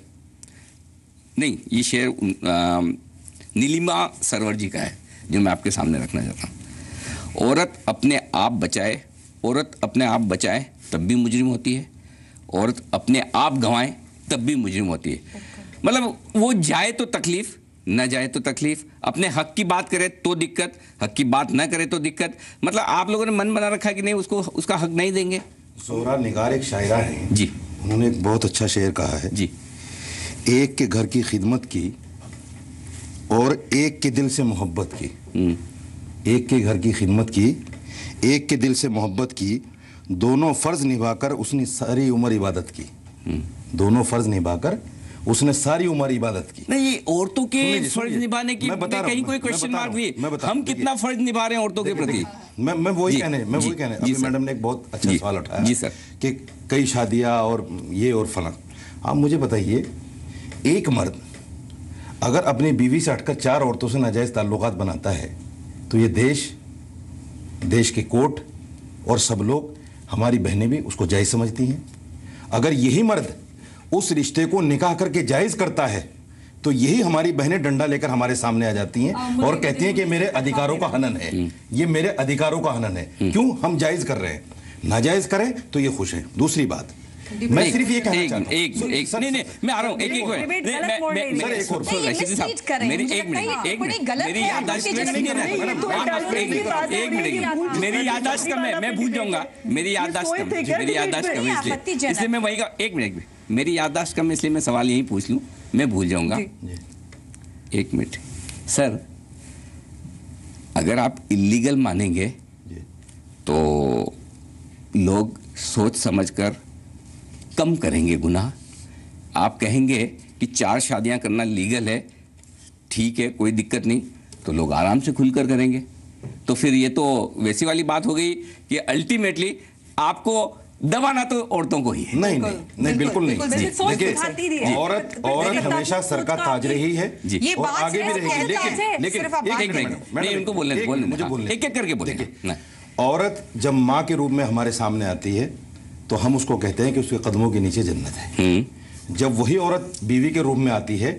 नहीं ये शेर नीलिमा सरवर जी का है, जो मैं आपके सामने रखना चाहता हूँ। औरत अपने आप बचाए, औरत अपने आप बचाए तब भी मुजरिम होती है, औरत अपने आप गंवाए तब भी मुजरिम होती है। मतलब वो जाए तो तकलीफ, न जाए तो तकलीफ, अपने हक की बात करे तो दिक्कत, हक की बात न करे तो दिक्कत। मतलब आप लोगों ने मन बना रखा है कि नहीं, उसको उसका हक नहीं देंगे। जोहरा निगार एक शायरा है जी, उन्होंने एक बहुत अच्छा शेर कहा है जी, एक के घर की खिदमत की और एक के दिल से मोहब्बत की। एक के घर की खिदमत की, एक के दिल से मोहब्बत की, दोनों फर्ज निभाकर उसने सारी उम्र इबादत की। दोनों फर्ज निभाकर उसने सारी उम्र इबादत की। नहीं, औरतों के फर्ज निभाने की कहीं कोई क्वेश्चन मार्क भी, हम कितना फर्ज निभा रहे हैं औरतों के प्रति? मैं वही कहने अभी मैडम ने एक बहुत अच्छा सवाल उठाया जी सर, कि कई शादियां और ये और फलां। आप मुझे बताइए, एक मर्द अगर अपनी बीवी से हटकर 4 औरतों से नाजायज ताल्लुकात बनाता है तो ये देश के कोर्ट और सब लोग, हमारी बहनें भी उसको जायज समझती हैं। अगर यही मर्द उस रिश्ते को निकाह करके जायज करता है तो यही हमारी बहनें डंडा लेकर हमारे सामने आ जाती हैं और कहती हैं कि मेरे अधिकारों का हनन है, ये मेरे अधिकारों का हनन है। क्यों? हम जायज कर रहे हैं, नाजायज करें तो ये खुश है। दूसरी बात, मैं सिर्फ ये कहना चाहता हूं, नहीं मैं आ रहा हूं, एक मेरी याददाश्त कम है, मैं भूल जाऊंगा, मेरी याददाश्त कम है इसलिए मैं वही का, एक मिनट, मेरी याददाश्त कम है इसलिए मैं सवाल यही पूछ लूं, मैं भूल जाऊंगा। 1 मिनट सर, अगर आप इलीगल मानेंगे तो लोग सोच समझकर कम करेंगे गुनाह। आप कहेंगे कि 4 शादियां करना लीगल है, ठीक है कोई दिक्कत नहीं, तो लोग आराम से खुलकर करेंगे। तो फिर ये तो वैसी वाली बात हो गई कि अल्टीमेटली आपको दबाना तो औरतों को ही है। नहीं बिल्कुल नहीं। देखिए, औरत हमेशा सर का ताज रही है और आगे भी रहेगी। लेकिन उनको बोलने एक एक करके बोलेंगे। औरत जब माँ के रूप में हमारे सामने आती है तो हम उसको कहते हैं कि उसके कदमों के नीचे जन्नत है। जब वही औरत बीवी के रूप में आती है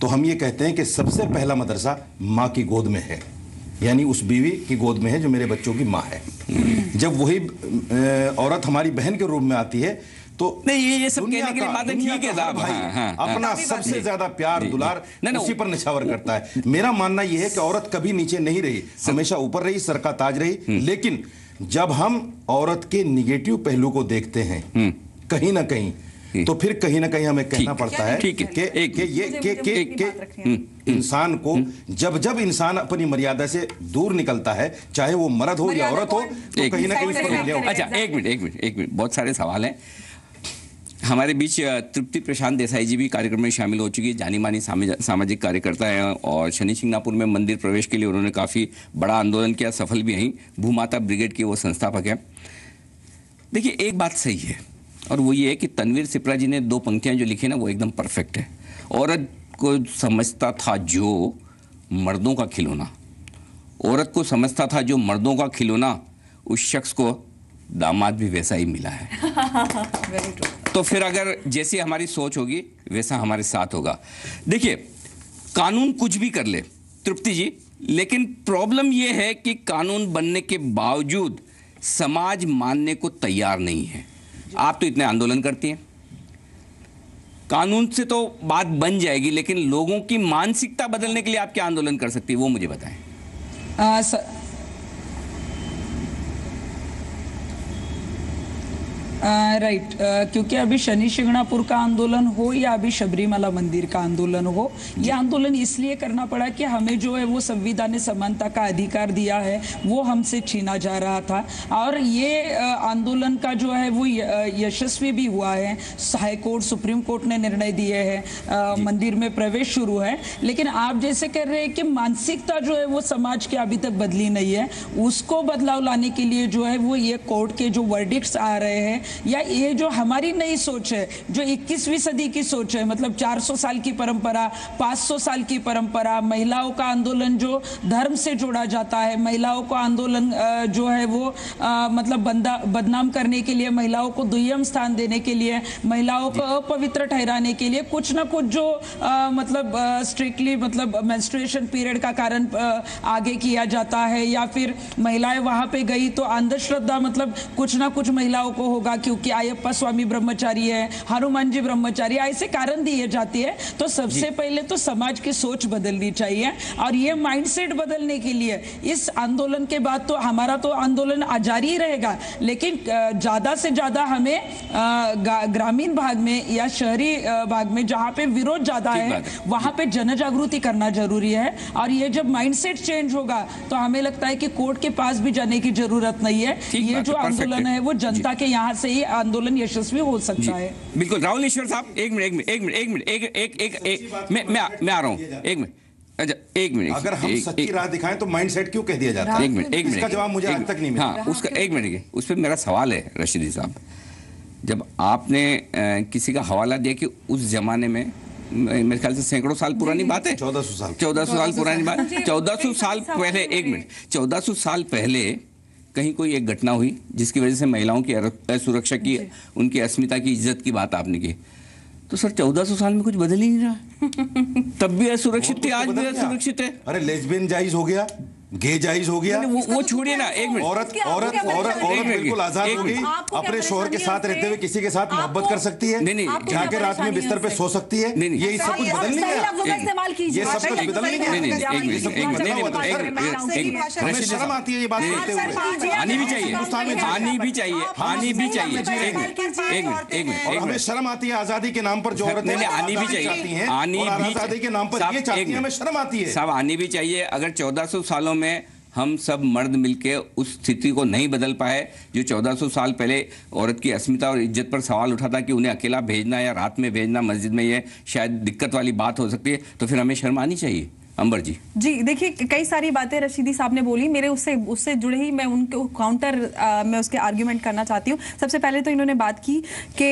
तो हम ये कहते हैं कि सबसे पहला मदरसा माँ की गोद में है, यानी उस बीवी की गोद में है जो मेरे बच्चों की माँ है। जब वही औरत हमारी बहन के रूप में आती है तो नहीं, ये सब कहने के लिए बातें ठीक है साहब, अपना सबसे ज्यादा प्यार दुलार उसी पर निछावर करता है। मेरा मानना यह है कि औरत कभी नीचे नहीं रही, हमेशा ऊपर रही, सर का ताज रही। लेकिन जब हम औरत के निगेटिव पहलू को देखते हैं कहीं ना कहीं, तो फिर कहीं ना कहीं हमें कहना पड़ता है कि इंसान को जब इंसान अपनी मर्यादा से दूर निकलता है, चाहे वो मर्द हो या औरत हो, तो कहीं ना कहीं। अच्छा एक मिनट, बहुत सारे सवाल हैं। हमारे बीच तृप्ति प्रशांत देसाई जी भी कार्यक्रम में शामिल हो चुकी है, जानी मानी सामाजिक कार्यकर्ता हैं और शनि शिंगणापुर में मंदिर प्रवेश के लिए उन्होंने काफ़ी बड़ा आंदोलन किया, सफल भी हैं। भूमाता ब्रिगेड की वो संस्थापक हैं। देखिए एक बात सही है, और वो ये है कि तनवीर सिप्रा जी ने 2 पंक्तियां जो लिखी ना वो एकदम परफेक्ट है। औरत को समझता था जो मर्दों का खिलौना, औरत को समझता था जो मर्दों का खिलौना, उस शख्स को दामाद भी वैसा ही मिला है। तो फिर अगर जैसी हमारी सोच होगी वैसा हमारे साथ होगा। देखिए कानून कुछ भी कर ले तृप्ति जी, लेकिन प्रॉब्लम यह है कि कानून बनने के बावजूद समाज मानने को तैयार नहीं है। आप तो इतने आंदोलन करती हैं, कानून से तो बात बन जाएगी, लेकिन लोगों की मानसिकता बदलने के लिए आप क्या आंदोलन कर सकती है वो मुझे बताएं। राइट, क्योंकि अभी शनि शिंगणापुर का आंदोलन हो या अभी शबरीमला मंदिर का आंदोलन हो, ये आंदोलन इसलिए करना पड़ा कि हमें जो है वो संविधान ने समानता का अधिकार दिया है वो हमसे छीना जा रहा था, और ये आंदोलन का जो है वो यशस्वी भी हुआ है। हाई कोर्ट, सुप्रीम कोर्ट ने निर्णय दिए हैं, मंदिर में प्रवेश शुरू है। लेकिन आप जैसे कह रहे हैं कि मानसिकता जो है वो समाज की अभी तक बदली नहीं है, उसको बदलाव लाने के लिए जो है वो ये कोर्ट के जो वर्डिक्ट्स आ रहे हैं, या ये जो हमारी नई सोच है, जो 21वीं सदी की सोच है, मतलब 400 साल की परंपरा, 500 साल की परंपरा, महिलाओं का आंदोलन जो धर्म से जोड़ा जाता है, महिलाओं का आंदोलन जो है वो मतलब बदनाम करने के लिए, महिलाओं को दुय्यम स्थान देने के लिए, महिलाओं को अपवित्र ठहराने के लिए कुछ ना कुछ जो मतलब स्ट्रिक्टली मतलब मेंस्ट्रुएशन पीरियड का कारण आगे किया जाता है, या फिर महिलाएं वहां पे गई तो अंधश्रद्धा मतलब कुछ ना कुछ महिलाओं को होगा क्योंकि अयप्पा स्वामी ब्रह्मचारी है, हनुमान जी ब्रह्मचारी, ऐसे कारण दिए जाते हैं। तो सबसे पहले तो समाज की सोच बदलनी चाहिए, और ये माइंडसेट बदलने के लिए इस आंदोलन के बाद तो हमारा तो आंदोलन जारी रहेगा, लेकिन ज्यादा से ज्यादा हमें ग्रामीण भाग में या शहरी भाग में जहाँ पे विरोध ज्यादा है वहां पे जन जागृति करना जरूरी है। और ये जब माइंडसेट चेंज होगा तो हमें लगता है कि कोर्ट के पास भी जाने की जरूरत नहीं है। ये जो आंदोलन है वो जनता के यहाँ से ही आंदोलन यशस्वी हो सकता है। बिल्कुल। राहुल ईश्वर साहब एक मिनट मैं आ रहा हूँ, एक मिनट। अच्छा एक मिनट, अगर हम सच्ची राह दिखाएं तो माइंडसेट क्यों कह दिया जाता है? एक मिनट इसका जवाब मुझे आज तक नहीं मिला। हाँ, उसका एक मिनट, उस पर मेरा सवाल है रशीदी साहब, जब आपने किसी का हवाला दिया कि उस जमाने में, मेरे ख्याल से सैकड़ों साल पुरानी बात है, 1400 साल पुरानी बात, 1400 साल पहले, एक मिनट, 1400 साल पहले कहीं कोई एक घटना हुई जिसकी वजह से महिलाओं की असुरक्षा की, उनकी अस्मिता की, इज्जत की बात आपने की, तो सर 1400 साल में कुछ बदल ही नहीं रहा। तब भी असुरक्षित थे, आज भी असुरक्षित है। अरे लेस्बियन जायज हो गया, गे जायज हो गया, वो छोड़िए ना, एक मिनट। औरत बिल्कुल आजाद हो गई, अपने शोहर के साथ रहते हुए किसी के साथ मोहब्बत कर सकती है, जाके रात में बिस्तर पे सो सकती है। ये सब कुछ बदल नहीं गया, ये सब कुछ बदल नहीं गया। शर्म आती है ये बात करते हुए। आनी भी चाहिए, आनी भी चाहिए, आनी भी चाहिए। एक मिनट, और हमें शर्म आती है आजादी के नाम पर जो औरतें आनी भी चाहिए, आनी भी आजादी के नाम पर ये चाहती है, हमें शर्म आती है। सब आनी भी चाहिए। अगर 1400 सालों में हम सब मर्द मिलके उस स्थिति को नहीं बदल पाए जो 1400 साल पहले औरत की अस्मिता और इज्जत पर सवाल उठा था कि उन्हें अकेला भेजना या रात में भेजना मस्जिद में, ये शायद दिक्कत वाली बात हो सकती है, तो फिर हमें शर्म आनी चाहिए। अंबर जी देखिए कई सारी बातें रशीदी साहब ने बोली, मेरे उससे जुड़े ही मैं उनको काउंटर मैं उसके आर्ग्यूमेंट करना चाहती हूँ। सबसे पहले तो इन्होंने बात की कि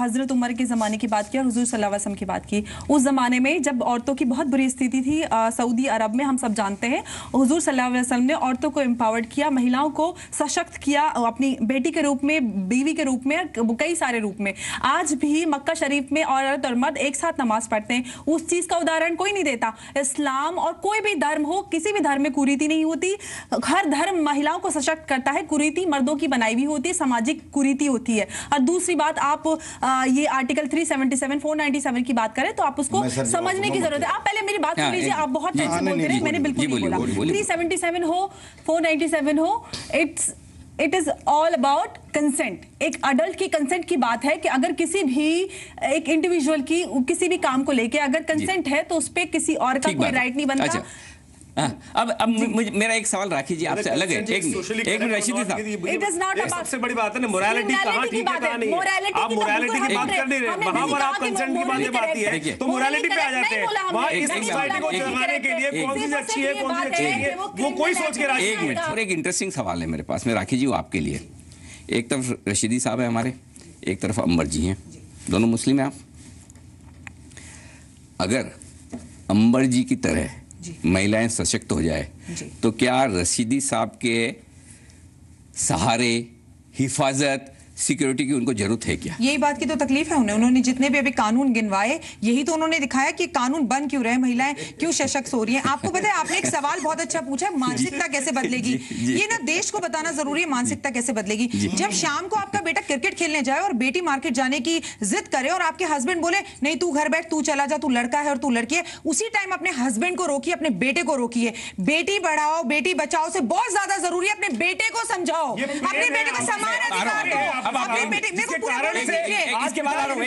हजरत उमर के ज़माने की बात की और हुजूर सल्लल्लाहु अलैहि वसल्लम की बात की। उस ज़माने में जब औरतों की बहुत बुरी स्थिति थी सऊदी अरब में, हम सब जानते हैं, हुजूर सल्लल्लाहु अलैहि वसल्लम ने औरतों को एम्पावर्ड किया, महिलाओं को सशक्त किया, अपनी बेटी के रूप में, बीवी के रूप में, कई सारे रूप में। आज भी मक्का शरीफ में औरत और मर्द एक साथ नमाज पढ़ते हैं, उस चीज़ का उदाहरण कोई नहीं देता। इस्लाम और कोई भी धर्म हो, किसी भी धर्म में कुरीति नहीं होती, हर धर्म महिलाओं को सशक्त करता है। कुरीति मर्दों की बनाई हुई होती है, सामाजिक कुरीति होती है। और दूसरी बात, आप ये आर्टिकल 377 497 की बात करें तो आप उसको समझने की जरूरत है। आप पहले मेरी बात सुन लीजिए, आप बहुत टाइम से बोलते रहे, मैंने बिल्कुल नहीं बोला। 377 हो 497 हो, it is all about consent. एक अडल्ट की कंसेंट की बात है कि अगर किसी भी एक इंडिविजुअल की किसी भी काम को लेके अगर कंसेंट है तो उस पर किसी और का कोई राइट नहीं बनता। अब मेरा एक सवाल राखी जी आपसे अलग है। एक मिनट रशीदी साहब, इट इज नॉट अबाउट, सबसे बड़ी बात है ना मोरालिटी, कहां ठीक है कहां नहीं है। आप मोरालिटी की बात कर नहीं रहे, वहां पर आप कंसेंट की बातें आती है तो मोरालिटी पे आ जाते हैं। वहां इस सोसाइटी को जगाने के लिए कौन सी अच्छी है कौन सी अच्छी नहीं है वो कोई सोच के राजी। एक मिनट, और एक इंटरेस्टिंग सवाल है मेरे पास में राखी जी, वो आपके लिए एक तरफ रशीदी साहब है हमारे, एक तरफ अंबर जी हैं, दोनों मुस्लिम हैं आप। अगर अंबर जी की तरह महिलाएं सशक्त हो जाए तो क्या रशीदी साहब के सहारे, हिफाजत, सिक्योरिटी की उनको जरूरत है क्या? यही बात की तो तकलीफ है उन्हें। उन्होंने जितने भी अभी कानून गिनवाए, यही तो उन्होंने दिखाया कि कानून बन क्यों रहे, महिलाएं क्यों सशक्त हो रही हैं। आपको पता है, आपने एक सवाल बहुत अच्छा पूछा, मानसिकता कैसे बदलेगी। ये ना देश को बताना जरूरी है, मानसिकता कैसे बदलेगी। जब शाम को आपका बेटा क्रिकेट खेलने जाए और बेटी मार्केट जाने की जिद करे और आपके हस्बैंड बोले नहीं तू घर बैठ, तू चला जा, तू लड़का है और तू लड़की है, उसी टाइम अपने हस्बैंड को रोकिए, अपने बेटे को रोकिए। बेटी बढ़ाओ बेटी बचाओ से बहुत ज्यादा जरूरी है अपने बेटे को समझाओ, अपने बेटे को समान अधिकार दो, अपने बेटे इसके बाद आ रहा हूं,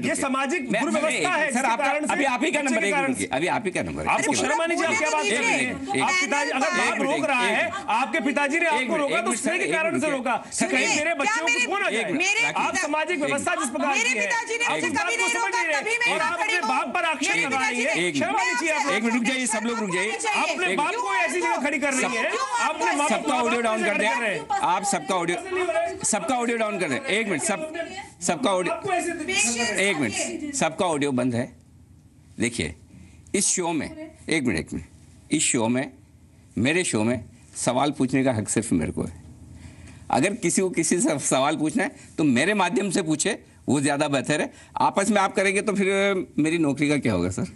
ये सामाजिक दुर्व्यवस्था है सर। अभी आप ही का नंबर, अभी आप ही का नंबर। आपको शर्म आनी चाहिए, क्या बात कर रहे हैं आप? पिताजी अगर बाप रोक रहा है, आपके पिताजी ने आपको रोका तो उसके कारण से रोका, कहीं मेरे बच्चों को छूना जाए। आप सामाजिक व्यवस्था जिस प्रकार की है, आप उस बात को समझ नहीं रहे और आप अपने बाप पर आक्षेप लगा रही है। शर्म आनी चाहिए आपको। एक मिनट रुक जाइए, सब लोग रुक जाइए। आप अपने बाप को ऐसी जगह खड़ी कर रही है, आपने सबका ऑडियो डाउन कर दें, आप सबका ऑडियो डाउन कर दें। एक मिनट, सबका ऑडियो, एक मिनट, सबका ऑडियो बंद है। देखिए इस शो में, एक मिनट, इस शो में, मेरे शो में सवाल पूछने का हक सिर्फ मेरे को है। अगर किसी को किसी से सवाल पूछना है तो मेरे माध्यम से पूछे, वो ज्यादा बेहतर है। आपस में आप करेंगे तो फिर मेरी नौकरी का क्या होगा सर?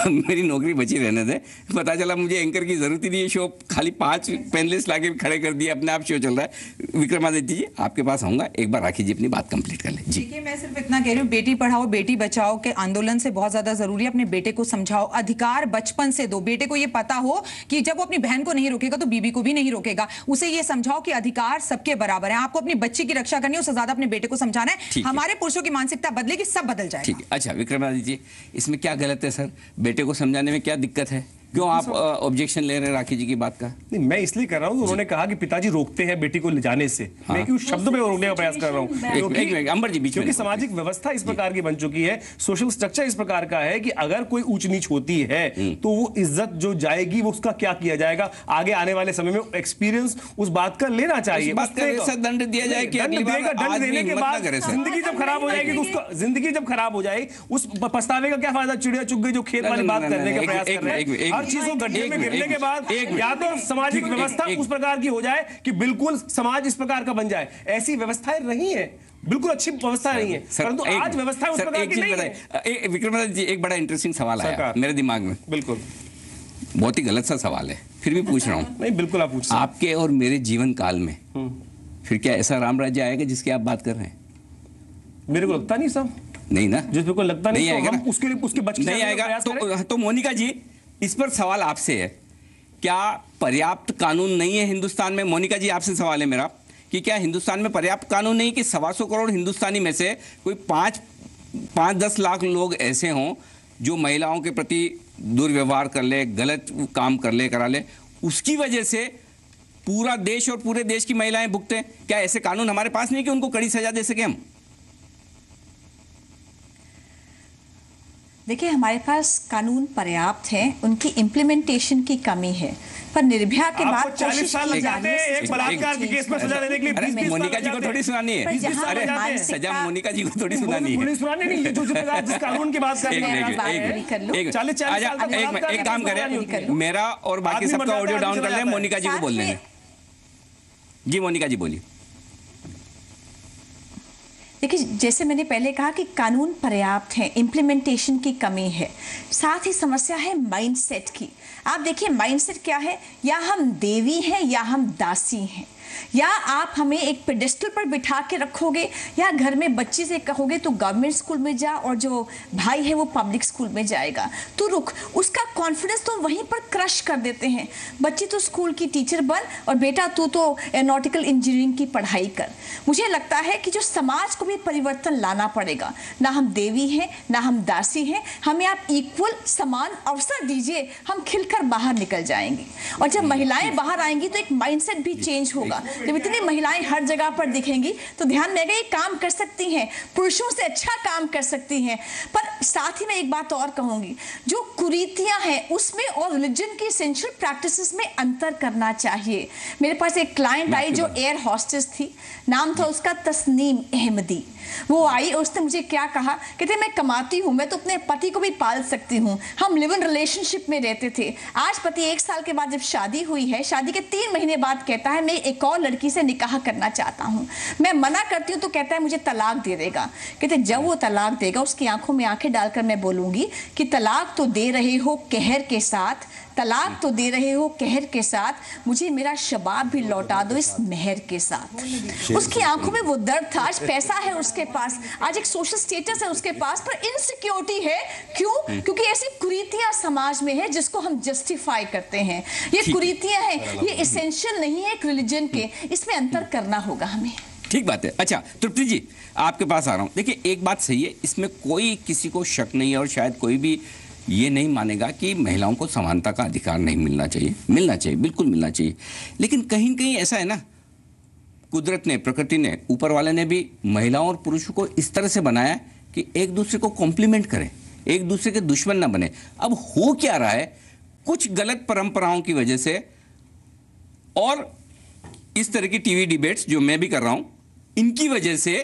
मेरी नौकरी बची रहने दे। पता चला मुझे एंकर की जरूरत ही नहीं है, शो खाली 5 पैनलिस्ट लाके खड़े कर दिए, अपने आप शो चल रहा है। विक्रमादित्य जी आपके पास आऊंगा, एक बार राखी जी अपनी बात कंप्लीट कर ले जी। देखिए मैं सिर्फ इतना कह रही हूँ, बेटी पढ़ाओ बेटी बचाओ के आंदोलन से बहुत ज्यादा जरूरी है अपने बेटे को समझाओ, अधिकार बचपन से दो। बेटे को ये पता हो कि जब वो अपनी बहन को नहीं रोकेगा तो बीबी को भी नहीं रोकेगा। उसे ये समझाओ कि अधिकार सबके बराबर है। आपको अपनी बच्ची की रक्षा करनी है, उससे ज्यादा अपने बेटे को समझाना है। हमारे पुरुषों की मानसिकता बदलेगी, सब बदल जाएगा। ठीक है, अच्छा विक्रमादित्य जी, इसमें क्या गलत है सर? बेटे को समझाने में क्या दिक्कत है? क्यों आप ऑब्जेक्शन ले रहे हैं राखी जी की बात का? नहीं, मैं इसलिए कर रहा हूँ, उन्होंने कहा कि पिताजी रोकते हैं बेटी को ले जाने से। हाँ। मैं क्यों शब्द में रोकने का प्रयास कर रहा हूँ, क्योंकि सामाजिक व्यवस्था इस प्रकार की बन चुकी है, सोशल स्ट्रक्चर इस प्रकार का है कि अगर कोई ऊंच नीच होती है तो वो इज्जत जो जाएगी वो उसका क्या किया जाएगा आगे आने वाले समय में, एक्सपीरियंस उस बात का लेना चाहिए। दंड दिया जाए, दंड देने के बाद जिंदगी जब खराब हो जाएगी तो उसका, जिंदगी जब खराब हो जाएगी उस पछतावे का क्या फायदा? चिड़िया चुग गई जो खेत वाली बात करने का प्रयास कर रहे हैं। हर चीज को गड्ढे में गिरने के बाद या तो सामाजिक व्यवस्था उस प्रकार की हो जाए कि बिल्कुल समाज इस प्रकार का बन जाए। ऐसी व्यवस्थाएं रही हैं, बिल्कुल अच्छी व्यवस्था नहीं है, परंतु आज व्यवस्था उस प्रकार की नहीं है। विक्रमादित्य जी, एक बड़ा इंटरेस्टिंग सवाल आया मेरे दिमाग में। बिल्कुल बहुत ही गलत सा सवाल है, फिर भी पूछ रहा हूँ। नहीं बिल्कुल आप पूछ। आपके और मेरे जीवन काल में फिर क्या ऐसा राम राज्य आएगा जिसकी आप बात कर रहे हैं? मेरे को लगता नहीं साहब, नहीं ना, जिसमें को लगता नहीं आएगा ना, उसके बच्चे नहीं आएगा। तो मोनिका जी, इस पर सवाल आपसे है, क्या पर्याप्त कानून नहीं है हिंदुस्तान में? मोनिका जी आपसे सवाल है मेरा कि क्या हिंदुस्तान में पर्याप्त कानून नहीं कि 125 करोड़ हिंदुस्तानी में से कोई 5-10 लाख लोग ऐसे हों जो महिलाओं के प्रति दुर्व्यवहार कर ले, गलत काम कर ले, करा ले, उसकी वजह से पूरा देश और पूरे देश की महिलाएं भुगते? क्या ऐसे कानून हमारे पास नहीं कि उनको कड़ी सजा दे सके हम? देखिए हमारे पास कानून पर्याप्त है, उनकी इम्प्लीमेंटेशन की कमी है। पर निर्भया के बाद 40 साल लग जाते हैं एक बलात्कार के केस में सजा देने के लिए। 20 मोनिका जी को थोड़ी सुनानी है, अरे सजा मोनिका जी को थोड़ी सुनानी है। सुनानी नहीं, जिस कानून की बात कर रहे हैं। एक काम करें, मेरा और बाकी सबका ऑडियो डाउन कर लें, मोनिका जी को बोल देंगे। जी मोनिका जी बोलिए। देखिए जैसे मैंने पहले कहा कि कानून पर्याप्त है, इम्प्लीमेंटेशन की कमी है, साथ ही समस्या है माइंडसेट की। आप देखिए माइंडसेट क्या है, या हम देवी हैं या हम दासी हैं, या आप हमें एक पेडेस्टल पर बिठा के रखोगे, या घर में बच्ची से कहोगे तो गवर्नमेंट स्कूल में जा और जो भाई है वो पब्लिक स्कूल में जाएगा, तो रुक, उसका कॉन्फिडेंस तो वहीं पर क्रश कर देते हैं। बच्ची तो स्कूल की टीचर बन और बेटा तू तो एरोनॉटिकल इंजीनियरिंग की पढ़ाई कर। मुझे लगता है कि जो समाज को भी परिवर्तन लाना पड़ेगा, ना हम देवी हैं ना हम दासी हैं, हमें आप इक्वल समान अवसर दीजिए, हम खिलकर बाहर निकल जाएंगे। और जब महिलाएं बाहर आएंगी तो एक माइंडसेट भी चेंज होगा। जब इतनी महिलाएं हर जगह पर दिखेंगी तो ध्यान में आएगा ये काम कर सकती हैं, पुरुषों से अच्छा काम कर सकती हैं। पर साथ ही मैं एक बात और कहूंगी, जो कुरीतियां हैं उसमें और रिलीजन की एसेंशियल प्रैक्टिसेस में अंतर करना चाहिए। मेरे पास एक क्लाइंट आई जो एयर हॉस्टेस थी, नाम था उसका तस्नीम अहमदी। वो आई और उसने मुझे क्या कहा, कहते मैं कमाती हूँ, मैं तो अपने पति को भी पाल सकती हूँ, हम लिव इन रिलेशनशिप में रहते थे। आज पति 1 साल के बाद जब शादी हुई है, शादी के 3 महीने बाद कहता है मैं एक और लड़की से निकाह करना चाहता हूँ। मैं मना करती हूँ तो कहता है मुझे तलाक दे देगा। कहते जब वो तलाक देगा उसकी आंखों में आंखें डालकर मैं बोलूंगी कि तलाक तो दे रहे हो कहर के साथ, तलाक तो दे रहे हो कहर के साथ, मुझे मेरा शबाब भी लौटा दो इस मेहर के साथ। उसकी आंखों में वो दर्द था। आज पैसा है उसके पास, आज एक सोशल स्टेटस है उसके पास, पर इनसिक्योरिटी है। क्यों? क्योंकि ऐसी कुरीतियां समाज में है जिसको हम जस्टिफाई करते हैं। ये कुरीतियां हैं, ये एसेंशियल नहीं है एक रिलीजन के। इसमें अंतर करना होगा हमें। ठीक बात है। अच्छा तृप्ति जी, आपके पास आ रहा हूं। देखिए एक बात सही है, इसमें कोई किसी को शक नहीं है और शायद कोई भी ये नहीं मानेगा कि महिलाओं को समानता का अधिकार नहीं मिलना चाहिए। मिलना चाहिए, बिल्कुल मिलना चाहिए। लेकिन कहीं कहीं ऐसा है ना, कुदरत ने, प्रकृति ने, ऊपर वाले ने भी महिलाओं और पुरुषों को इस तरह से बनाया कि एक दूसरे को कॉम्प्लीमेंट करें, एक दूसरे के दुश्मन ना बने। अब हो क्या रहा है, कुछ गलत परंपराओं की वजह से और इस तरह की टीवी डिबेट्स जो मैं भी कर रहा हूं, इनकी वजह से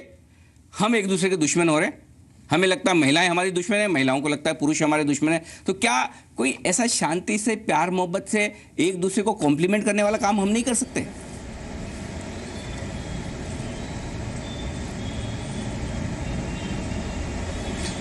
हम एक दूसरे के दुश्मन हो रहे हैं। हमें लगता है महिलाएं हमारी दुश्मन है, महिलाओं को लगता है पुरुष हमारे दुश्मन है। तो क्या कोई ऐसा शांति से, प्यार मोहब्बत से एक दूसरे को कॉम्प्लीमेंट करने वाला काम हम नहीं कर सकते?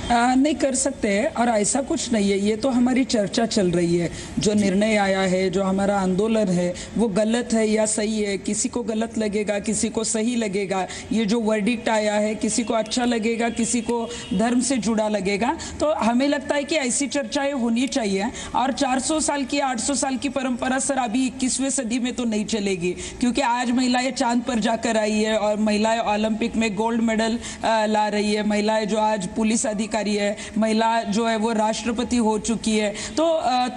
नहीं कर सकते हैं और ऐसा कुछ नहीं है। ये तो हमारी चर्चा चल रही है। जो निर्णय आया है, जो हमारा आंदोलन है, वो गलत है या सही है, किसी को गलत लगेगा, किसी को सही लगेगा। ये जो वर्डिक्ट आया है, किसी को अच्छा लगेगा, किसी को धर्म से जुड़ा लगेगा। तो हमें लगता है कि ऐसी चर्चाएं होनी चाहिए। और 400 साल की, 800 साल की परंपरा सर अभी 21वीं सदी में तो नहीं चलेगी, क्योंकि आज महिलाएं चांद पर जाकर आई है और महिलाएं ओलंपिक में गोल्ड मेडल ला रही है। महिलाएं जो आज पुलिस अधिकारी है, महिला जो है वो राष्ट्रपति हो चुकी है। तो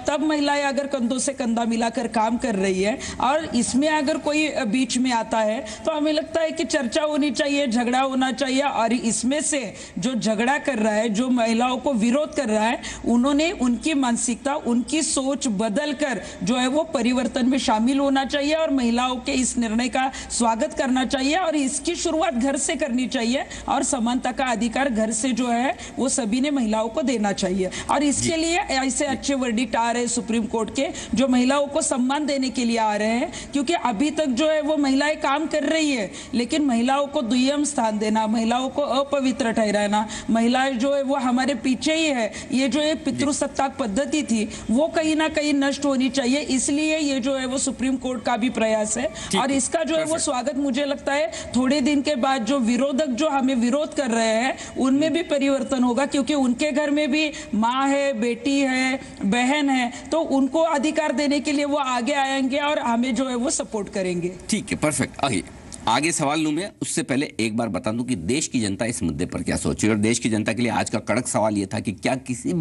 तब महिलाएं अगर कंधों से कंधा मिलाकर काम कर रही है और इसमें अगर कोई बीच में आता है तो हमें लगता है कि चर्चा होनी चाहिए, झगड़ा होना चाहिए। और इसमें से जो झगड़ा कर रहा है, जो महिलाओं को विरोध कर रहा है, उन्होंने उनकी मानसिकता, उनकी सोच बदलकर जो है वो परिवर्तन में शामिल होना चाहिए और महिलाओं के इस निर्णय का स्वागत करना चाहिए। और इसकी शुरुआत घर से करनी चाहिए और समानता का अधिकार घर से जो है वो सभी ने महिलाओं को देना चाहिए। और इसके लिए ऐसे अच्छे वर्डिक्ट आ रहे हैं सुप्रीम कोर्ट के, जो महिलाओं को सम्मान देने के लिए आ रहे हैं। क्योंकि अभी तक जो है वो महिलाएं काम कर रही है, लेकिन महिलाओं को दुय्यम स्थान देना, महिलाओं को अपवित्र ठहराना, महिलाएं जो है वो हमारे पीछे ही है। ये जो एक पितृसत्ताक पद्धति थी वो कहीं ना कहीं नष्ट होनी चाहिए। इसलिए ये जो है वो सुप्रीम कोर्ट का भी प्रयास है और इसका जो है वो स्वागत मुझे लगता है थोड़े दिन के बाद जो विरोधक जो हमें विरोध कर रहे हैं उनमें भी परिवर्तन होगा, क्योंकि उनके घर में भी माँ है, बेटी है, बहन है, तो उनको अधिकार देने के लिए वो आगे आएंगे और हमें जो है वो सपोर्ट करेंगे। ठीक है, परफेक्ट। आगे सवाल लूं मैं, उससे पहले एक बार बता दूं कि देश की जनता इस मुद्दे पर क्या सोच रही है। और देश की जनता के लिए आज का कड़क सवाल यह था कि क्या किसी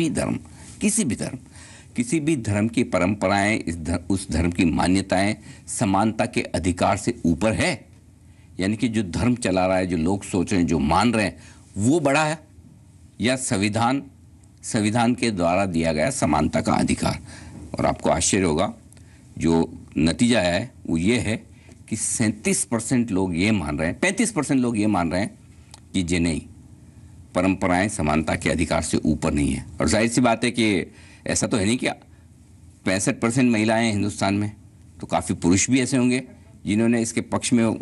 भी धर्म की परंपराएं, उस धर्म की मान्यताएं समानता के अधिकार से ऊपर है? यानी कि जो धर्म चला रहा है, जो लोग सोच रहे हैं, जो मान रहे हैं, वो बड़ा है या संविधान के द्वारा दिया गया समानता का अधिकार? और आपको आश्चर्य होगा, जो नतीजा है वो ये है कि 37% लोग ये मान रहे हैं, 35% लोग ये मान रहे हैं कि जे नहीं, परंपराएं समानता के अधिकार से ऊपर नहीं है। और जाहिर सी बात है कि ऐसा तो है नहीं कि 65% महिलाएं हैं हिंदुस्तान में, तो काफ़ी पुरुष भी ऐसे होंगे जिन्होंने इसके पक्ष में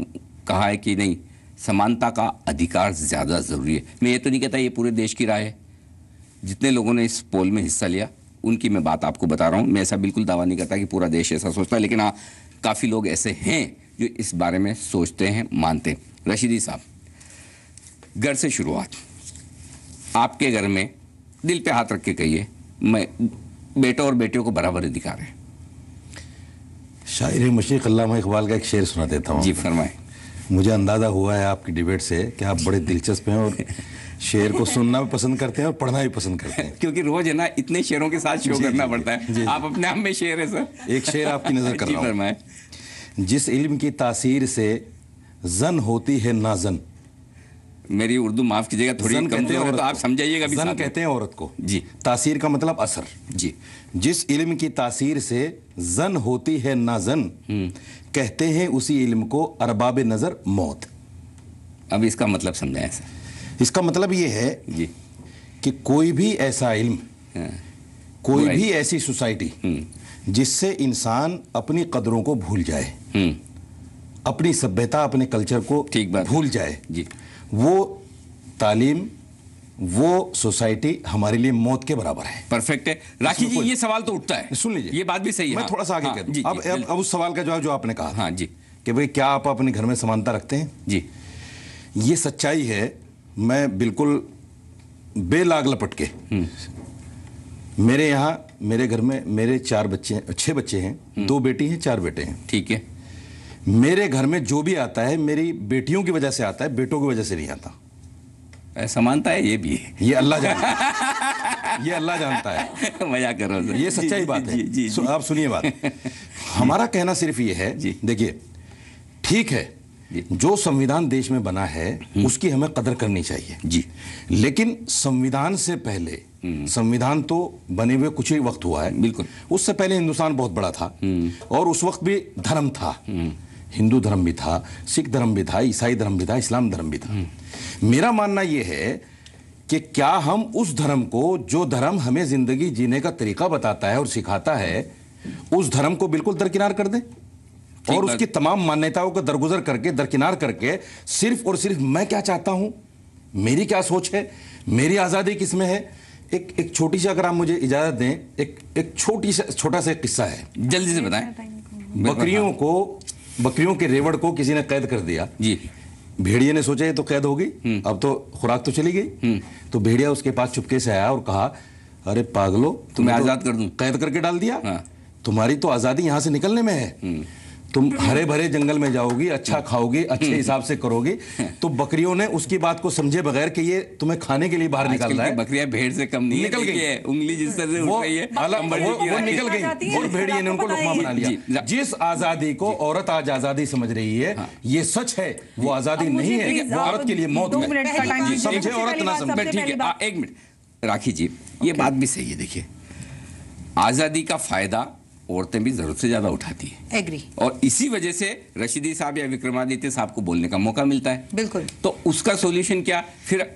कहा है कि नहीं, समानता का अधिकार ज़्यादा ज़रूरी है। मैं ये तो नहीं कहता ये पूरे देश की राय है। जितने लोगों ने इस पोल में हिस्सा लिया उनकी मैं बात आपको बता रहा हूँ। मैं ऐसा बिल्कुल दावा नहीं करता कि पूरा देश ऐसा सोचता है, लेकिन हाँ, काफ़ी लोग ऐसे हैं जो इस बारे में सोचते हैं, मानते हैं। रशीदी साहब, घर से शुरुआत, आपके घर में दिल पे हाथ रख के कहिए, मैं बेटा और बेटियों को बराबर अधिकार है। शायर मुशीक अल्लामा इकबाल का एक शेर सुना देता हूँ। जी फरमाएं। मुझे अंदाज़ा हुआ है आपकी डिबेट से कि आप बड़े दिलचस्प हैं और शेर को सुनना भी पसंद करते हैं और पढ़ना भी पसंद करते हैं। क्योंकि रोज है ना, इतने शेरों के साथ शो करना पड़ता है। आप अपने आप में शेर है सर। एक शेर आपकी नजर कर रहा हूं। जिस इल्म की तासीर से जन होती है नाजन। मेरी उर्दू माफ कीजिएगा, थोड़ी कमजोर है तो आप समझाइएगा भी। जन कहते हैं औरत को जी। तासीर का मतलब असर जी। जिस इल्म की तासीर से जन होती है नाजन, कहते हैं उसी इल्म को अरबाब नजर मौत। अब इसका मतलब समझाएं सर। इसका मतलब ये है जी कि कोई भी ऐसा इल्म, कोई भी ऐसी सोसाइटी जिससे इंसान अपनी कदरों को भूल जाए, अपनी सभ्यता, अपने कल्चर को भूल जाए जी, वो तालीम, वो सोसाइटी हमारे लिए मौत के बराबर है। परफेक्ट है। राखी जी, ये सवाल तो उठता है, सुन लीजिए, ये बात भी सही है। मैं थोड़ा सा आगे कह दूं। अब उस सवाल का जवाब जो आपने कहा, हाँ जी, कि भाई क्या आप अपने घर में समानता रखते हैं? जी, ये सच्चाई है। मैं बिल्कुल बेलाग लपट के, मेरे यहाँ, मेरे घर में मेरे 6 बच्चे हैं, 2 बेटी हैं, 4 बेटे हैं। ठीक है। मेरे घर में जो भी आता है मेरी बेटियों की वजह से आता है, बेटों की वजह से नहीं आता। समानता है, ये भी है। ये अल्लाह जानता है, ये अल्लाह जानता है। मजाक कर रहा हूं। ये सच्चाई बात है। जी, आप सुनिए बात। हमारा कहना सिर्फ ये है, देखिए ठीक है, जो संविधान देश में बना है उसकी हमें कदर करनी चाहिए जी, लेकिन संविधान से पहले, संविधान तो बने हुए कुछ ही वक्त हुआ है, बिल्कुल, उससे पहले हिंदुस्तान बहुत बड़ा था और उस वक्त भी धर्म था, हिंदू धर्म भी था, सिख धर्म भी था, ईसाई धर्म भी था, इस्लाम धर्म भी था। मेरा मानना यह है कि क्या हम उस धर्म को, जो धर्म हमें जिंदगी जीने का तरीका बताता है और सिखाता है, उस धर्म को बिल्कुल दरकिनार कर दें और उसकी तमाम मान्यताओं को दरगुजर करके, दरकिनार करके सिर्फ और सिर्फ मैं क्या चाहता हूं, मेरी क्या सोच है, मेरी आजादी किसमें है। एक छोटी सी, अगर आप मुझे इजाजत दें, एक छोटा सा किस्सा है, जल्दी से बताएं। बकरियों के रेवड़ को किसी ने कैद कर दिया जी। भेड़िए ने सोचा ये तो कैद हो गई, अब तो खुराक तो चली गई, तो भेड़िया उसके पास चुपके से आया और कहा, अरे पागलो, तुम्हें आजाद कर दूं, कैद करके डाल दिया, तुम्हारी तो आजादी यहां से निकलने में है, तुम हरे भरे जंगल में जाओगी, अच्छा खाओगी, अच्छे हिसाब से करोगी। तो बकरियों ने उसकी बात को समझे बगैर कि ये तुम्हें खाने के लिए बाहर निकल रहा है। बकरियां भेड़ से कम नहीं निकल गई है, उंगली जिस तरह से उठ रही है, वो निकल गई और भेड़िए ने उनको लुकमा बना लिया। जिस आजादी को औरत आज आजादी समझ रही है, ये सच है, वो आजादी नहीं है, वो औरत के लिए मौत है। समझे औरत ना समझे। ठीक है, 1 मिनट राखी जी, ये बात भी सही है। देखिए, आजादी का फायदा औरतें भी जरूरत से ज्यादा उठाती है, एग्री, और इसी वजह से रशीदी साहब या विक्रमादित्य साहब को बोलने का मौका मिलता है। बिल्कुल। तो उसका सॉल्यूशन क्या? फिर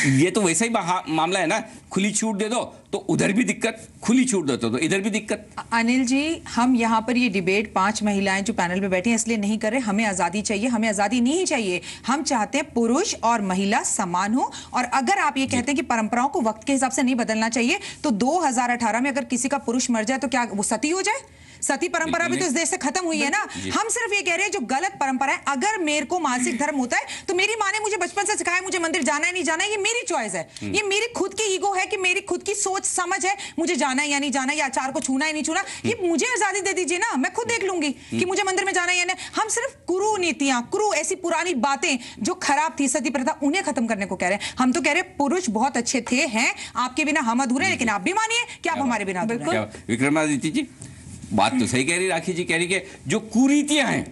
ये तो वैसा ही मामला है ना, खुली छूट दे दो तो उधर भी दिक्कत, खुली छूट दो तो इधर भी दिक्कत। अनिल जी, हम यहाँ पर ये डिबेट 5 महिलाएं जो पैनल पे बैठी हैं इसलिए नहीं कर रहे। हमें आजादी चाहिए, हमें आजादी नहीं चाहिए। हम चाहते हैं पुरुष और महिला समान हो। और अगर आप ये कहते हैं कि परंपराओं को वक्त के हिसाब से नहीं बदलना चाहिए, तो 2018 में अगर किसी का पुरुष मर जाए तो क्या वो सती हो जाए? सती परंपरा भी तो इस देश से खत्म हुई है ना। हम सिर्फ ये कह रहे हैं जो गलत परंपरा है, अगर मेरे को मासिक धर्म होता है तो मेरी माँ ने मुझे बचपन से सिखाया मुझे मंदिर जाना है नहीं जाना है, ये मेरी चॉइस है, ये मेरी खुद की ईगो है कि मेरी खुद की सोच समझ है, मुझे जाना है या नहीं जाना, या अचार को छूना है नहीं छूना, ये मुझे आजादी दे दीजिए ना, मैं खुद देख लूंगी कि मुझे मंदिर में जाना है या नहीं। हम सिर्फ कुरीतियां, ऐसी पुरानी बातें जो खराब थी, सती प्रथा, उन्हें खत्म करने को कह रहे हैं। हम तो कह रहे हैं पुरुष बहुत अच्छे थे, हैं, आपके बिना हम अधूरे, लेकिन आप भी मानिए कि आप हमारे बिना अधूरे हैं। विक्रमादित्य जी, बात तो सही कह रही राखी जी, कह रही कि जो कुरीतियां हैं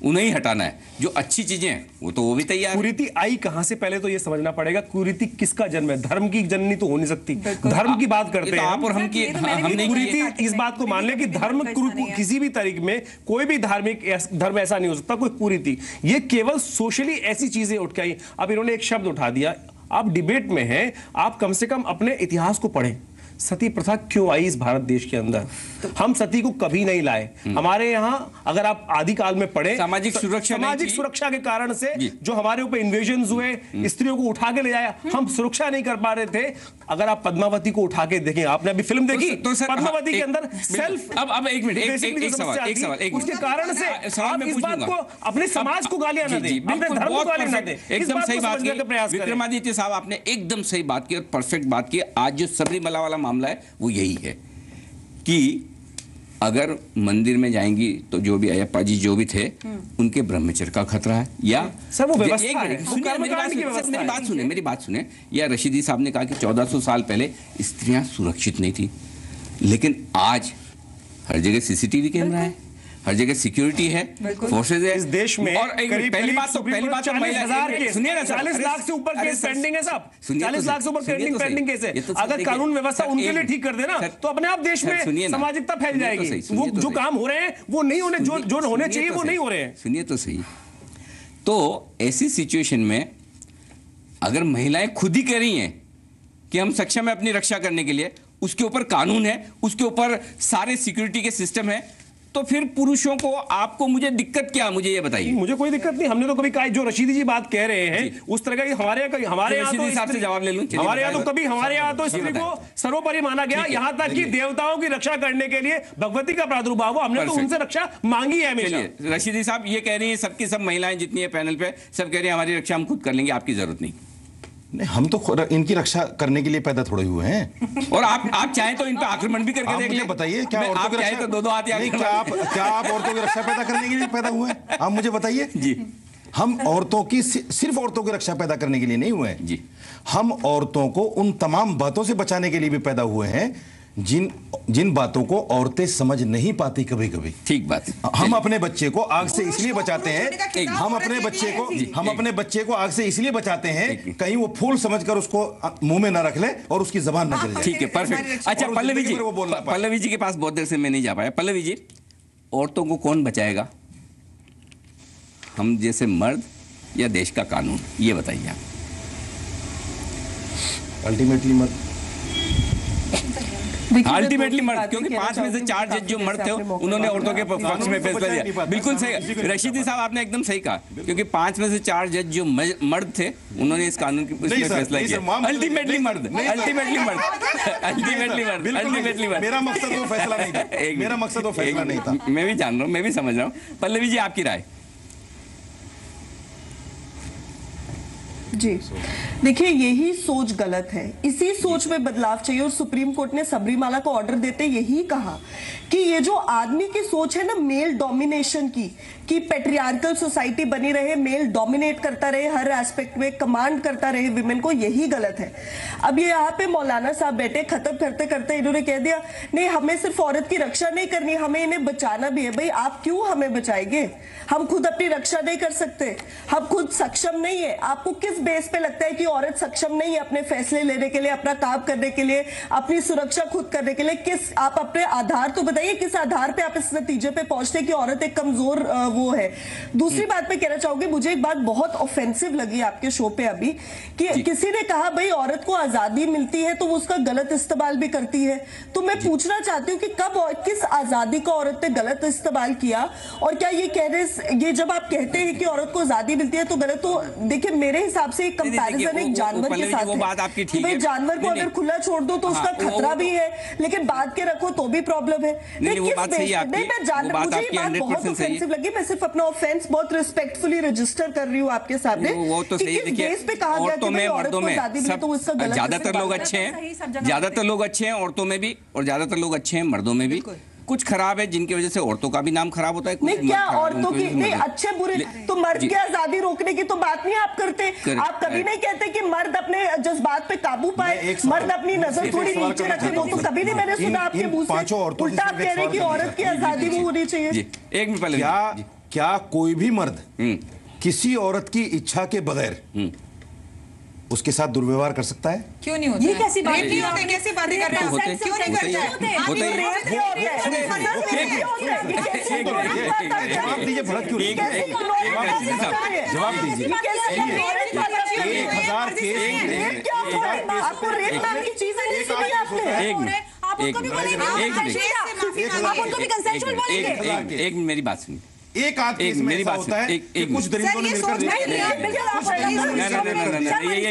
उन्हें ही हटाना है, जो अच्छी चीजें हैं वो भी तैयार। कुरीति आई कहां से, पहले तो ये समझना पड़ेगा। कुरीति किसका जन्म है? धर्म की जननी तो हो नहीं सकती। धर्म की बात करते हैं आप और हम की, कुरीति इस बात को मान ले कि धर्म किसी भी तरीके में, कोई भी धार्मिक धर्म ऐसा नहीं हो सकता कोई कुरीति। ये केवल सोशली ऐसी चीजें उठ के आई। अब इन्होंने एक शब्द उठा दिया, आप डिबेट में हैं, आप कम से कम अपने इतिहास को पढ़ें। सती प्रथा क्यों आई इस भारत देश के अंदर? हम सती को कभी नहीं लाए। हमारे यहाँ अगर आप आदिकाल में पढ़े, सामाजिक सुरक्षा के कारण से जो हमारे ऊपर इन्वेजन्स हुए, स्त्रियों को उठा के ले जाया, हम सुरक्षा नहीं कर पा रहे थे। अगर आप पद्मावती को उठा के देखें, आपने अभी फिल्म देखी तो पद्मावती के अंदर सेल्फ, अब एक मिनट, एक सवाल, उसके कारण से आप इस बात को, अपने समाज को गालियां न दें, अपने धर्म को गालियां न दें। एकदम सही बात की विक्रमादित्य साहब, आपने एकदम सही बात की और परफेक्ट बात की। आज जो सबरीमला वाला मामला है वो यही है कि अगर मंदिर में जाएंगी तो जो भी अयप्पा जी जो भी थे उनके ब्रह्मचर्य का खतरा है, या सर वो व्यवस्था है, मेरी बात सुने, या रशीदी साहब ने कहा कि 1400 साल पहले स्त्रियां सुरक्षित नहीं थी, लेकिन आज हर जगह सीसीटीवी कैमरा है, हर जगह सिक्योरिटी है, फोर्सेज है इस देश में। और पहली बात तो 40,000 सुनिए ना, 40 लाख से ऊपर केस पेंडिंग है साहब, 40 लाख से ऊपर पेंडिंग केस है। अगर कानून व्यवस्था उनके लिए ठीक कर देना तो अपने आप देश में सामाजिकता फैल जाएगी। वो जो काम हो रहे हैं वो नहीं होने, जो होने चाहिए वो नहीं हो रहे हैं। सुनिए तो सही। तो ऐसी सिचुएशन में अगर महिलाएं खुद ही कह रही हैं कि हम सक्षम है अपनी रक्षा करने के लिए, उसके ऊपर कानून है, उसके ऊपर सारे सिक्योरिटी के सिस्टम है, तो फिर पुरुषों को, आपको, मुझे दिक्कत क्या, मुझे ये बताइए। मुझे कोई दिक्कत नहीं। हमने तो कभी कहा, जो रशीदी जी बात कह रहे हैं उस तरह का हमारे यहाँ तो हिसाब से जवाब ले लूं, हमारे यहाँ तो कभी हमारे यहाँ तो स्त्री को सर्वोपरि माना गया, यहाँ तक कि देवताओं की रक्षा करने के लिए भगवती का प्रादुर्भाव हुआ, हमने तो उनसे रक्षा मांगी है हमेशा। रशीदी साहब ये कह रही है, सबकी सब महिलाएं जितनी है पैनल पे, सब कह रही है हमारी रक्षा हम खुद कर लेंगे, आपकी जरूरत नहीं। नहीं, हम तो इनकी रक्षा करने के लिए पैदा थोड़े हुए हैं। और आप चाहें तो इन पे आक्रमण भी करके देख लें। बताइए, क्या आप चाहें तो दो हाथ नहीं, क्या आप औरतों की रक्षा पैदा करने के लिए पैदा हुए हैं? आप मुझे बताइए जी। हम औरतों की, सिर्फ औरतों की रक्षा पैदा करने के लिए नहीं हुए हैं जी। हम औरतों को उन तमाम बातों से बचाने के लिए भी पैदा हुए हैं जिन बातों को औरतें समझ नहीं पाती कभी कभी। ठीक बात। हम अपने बच्चे को आग से इसलिए बचाते हैं, हम अपने बच्चे को आग से इसलिए बचाते हैं कहीं वो फूल समझकर उसको मुंह में ना रख ले और उसकी जबान न जल जाए। ठीक है, परफेक्ट। अच्छा पल्लवी जी के पास बहुत देर से मैं नहीं जा पाया। पल्लवी जी, औरतों को कौन बचाएगा, हम जैसे मर्द या देश का कानून, ये बताइए आप। अल्टीमेटली मर्द, अल्टीमेटली मर्द, क्योंकि 5 में से 4 जज जो मर्द थे उन्होंने औरतों के पक्ष में फैसला दिया। बिल्कुल सही रशीदी साहब, आपने एकदम सही कहा, क्योंकि 5 में से 4 जज जो मर्द थे उन्होंने इस कानून की फैसला किया। अल्टीमेटली मर्द, अल्टीमेटली मर्द, अल्टीमेटली मर्द, अल्टीमेटली मर्द। मेरा मकसद वो फैसला नहीं था, मेरा मकसद वो फैसला नहीं था। मैं भी जान रहा हूँ, मैं भी समझ रहा हूँ। पल्लवी जी, आपकी राय। जी देखिए, यही सोच गलत है, इसी सोच में बदलाव चाहिए। और सुप्रीम कोर्ट ने सबरीमाला को ऑर्डर देते यही कहा कि ये जो आदमी की सोच है ना, मेल डोमिनेशन की, कि पेट्रियार्कल सोसाइटी बनी रहे, मेल डोमिनेट करता रहे हर एस्पेक्ट में, कमांड करता रहे विमेन को, यही गलत है। अब ये यहाँ पे मौलाना साहब बैठे, खत्म करते करते इन्होंने कह दिया नहीं, हमें सिर्फ औरत की रक्षा नहीं करनी, हमें इन्हें बचाना भी है। भाई आप क्यों हमें बचाएंगे? हम खुद अपनी रक्षा नहीं कर सकते, हम खुद सक्षम नहीं है। आपको किस बेस पे लगता है कि औरत सक्षम नहीं है अपने फैसले लेने के लिए, अपना काम करने के लिए, अपनी सुरक्षा खुद करने के लिए? किस, आप अपने आधार तो बताइए, किस आधार पे आप इस नतीजे पे पहुंचते कि औरत एक कमजोर वो है? दूसरी बात मैं कहना चाहूंगी, मुझे एक बात बहुत ऑफेंसिव लगी आपके शो पे अभी, कि किसी ने कहा भाई औरत को आजादी मिलती है तो वो उसका गलत इस्तेमाल भी करती है। तो मैं पूछना चाहती हूँ कि कब और किस आजादी का औरत ने गलत इस्तेमाल किया? और क्या ये ये जब आप कहते हैं कि औरत को आजादी मिलती है तो गलत, तो देखिए मेरे हिसाब से एक कंपैरिजन एक जानवर के साथ है। भाई जानवर को अगर खुला छोड़ दो तो उसका खतरा भी है, लेकिन बांध के रखो तो भी प्रॉब्लम है। वो बात सही है आपकी, मुझे ये बात बहुत ऑफेंसिव लगी। मैं सिर्फ अपना ऑफेंस बहुत रिस्पेक्टफुली रजिस्टर कर रही हूँ आपके सामने। वो तो सही है। देखिए, औरतों में मर्दों में ज्यादातर लोग अच्छे हैं, ज्यादातर लोग अच्छे हैं औरतों में भी, और ज्यादातर लोग अच्छे हैं मर्दों में भी। कुछ खराब है जिनकी वजह से औरतों का भी नाम खराब होता है। नहीं, क्या औरतों की नहीं अच्छे बुरे, तो मर्द की आजादी रोकने की तो बात नहीं आप करते। आप कभी नहीं कहते कि मर्द अपने जज्बात पे काबू पाए, मर्द अपनी नजर थोड़ी नीचे रखे। वो तो कभी नहीं मैंने सुना आपके मुंह से। उल्टा आप कह रहे हैं कि औरत की आजादी वो होनी चाहिए। एक मिनट पहले, क्या कोई भी मर्द किसी औरत की इच्छा के बगैर उसके साथ दुर्व्यवहार कर सकता है? क्यों नहीं होता? ये कैसी बात नहीं होते? कैसी बातें कर रहे हैं? क्यों नहीं करते? जवाब दीजिए, भड़क क्यों? जवाब दीजिए। 1000 केस आपको रेप नाम की चीज नहीं सुनी आपने? आप उनको भी बोलेंगे, आप उनको भी कंसेंशुअल बोलेंगे। एक मेरी बात सुनिए। एक आध केस में ऐसा होता है कि कुछ दरिंदों ने मिलकर ये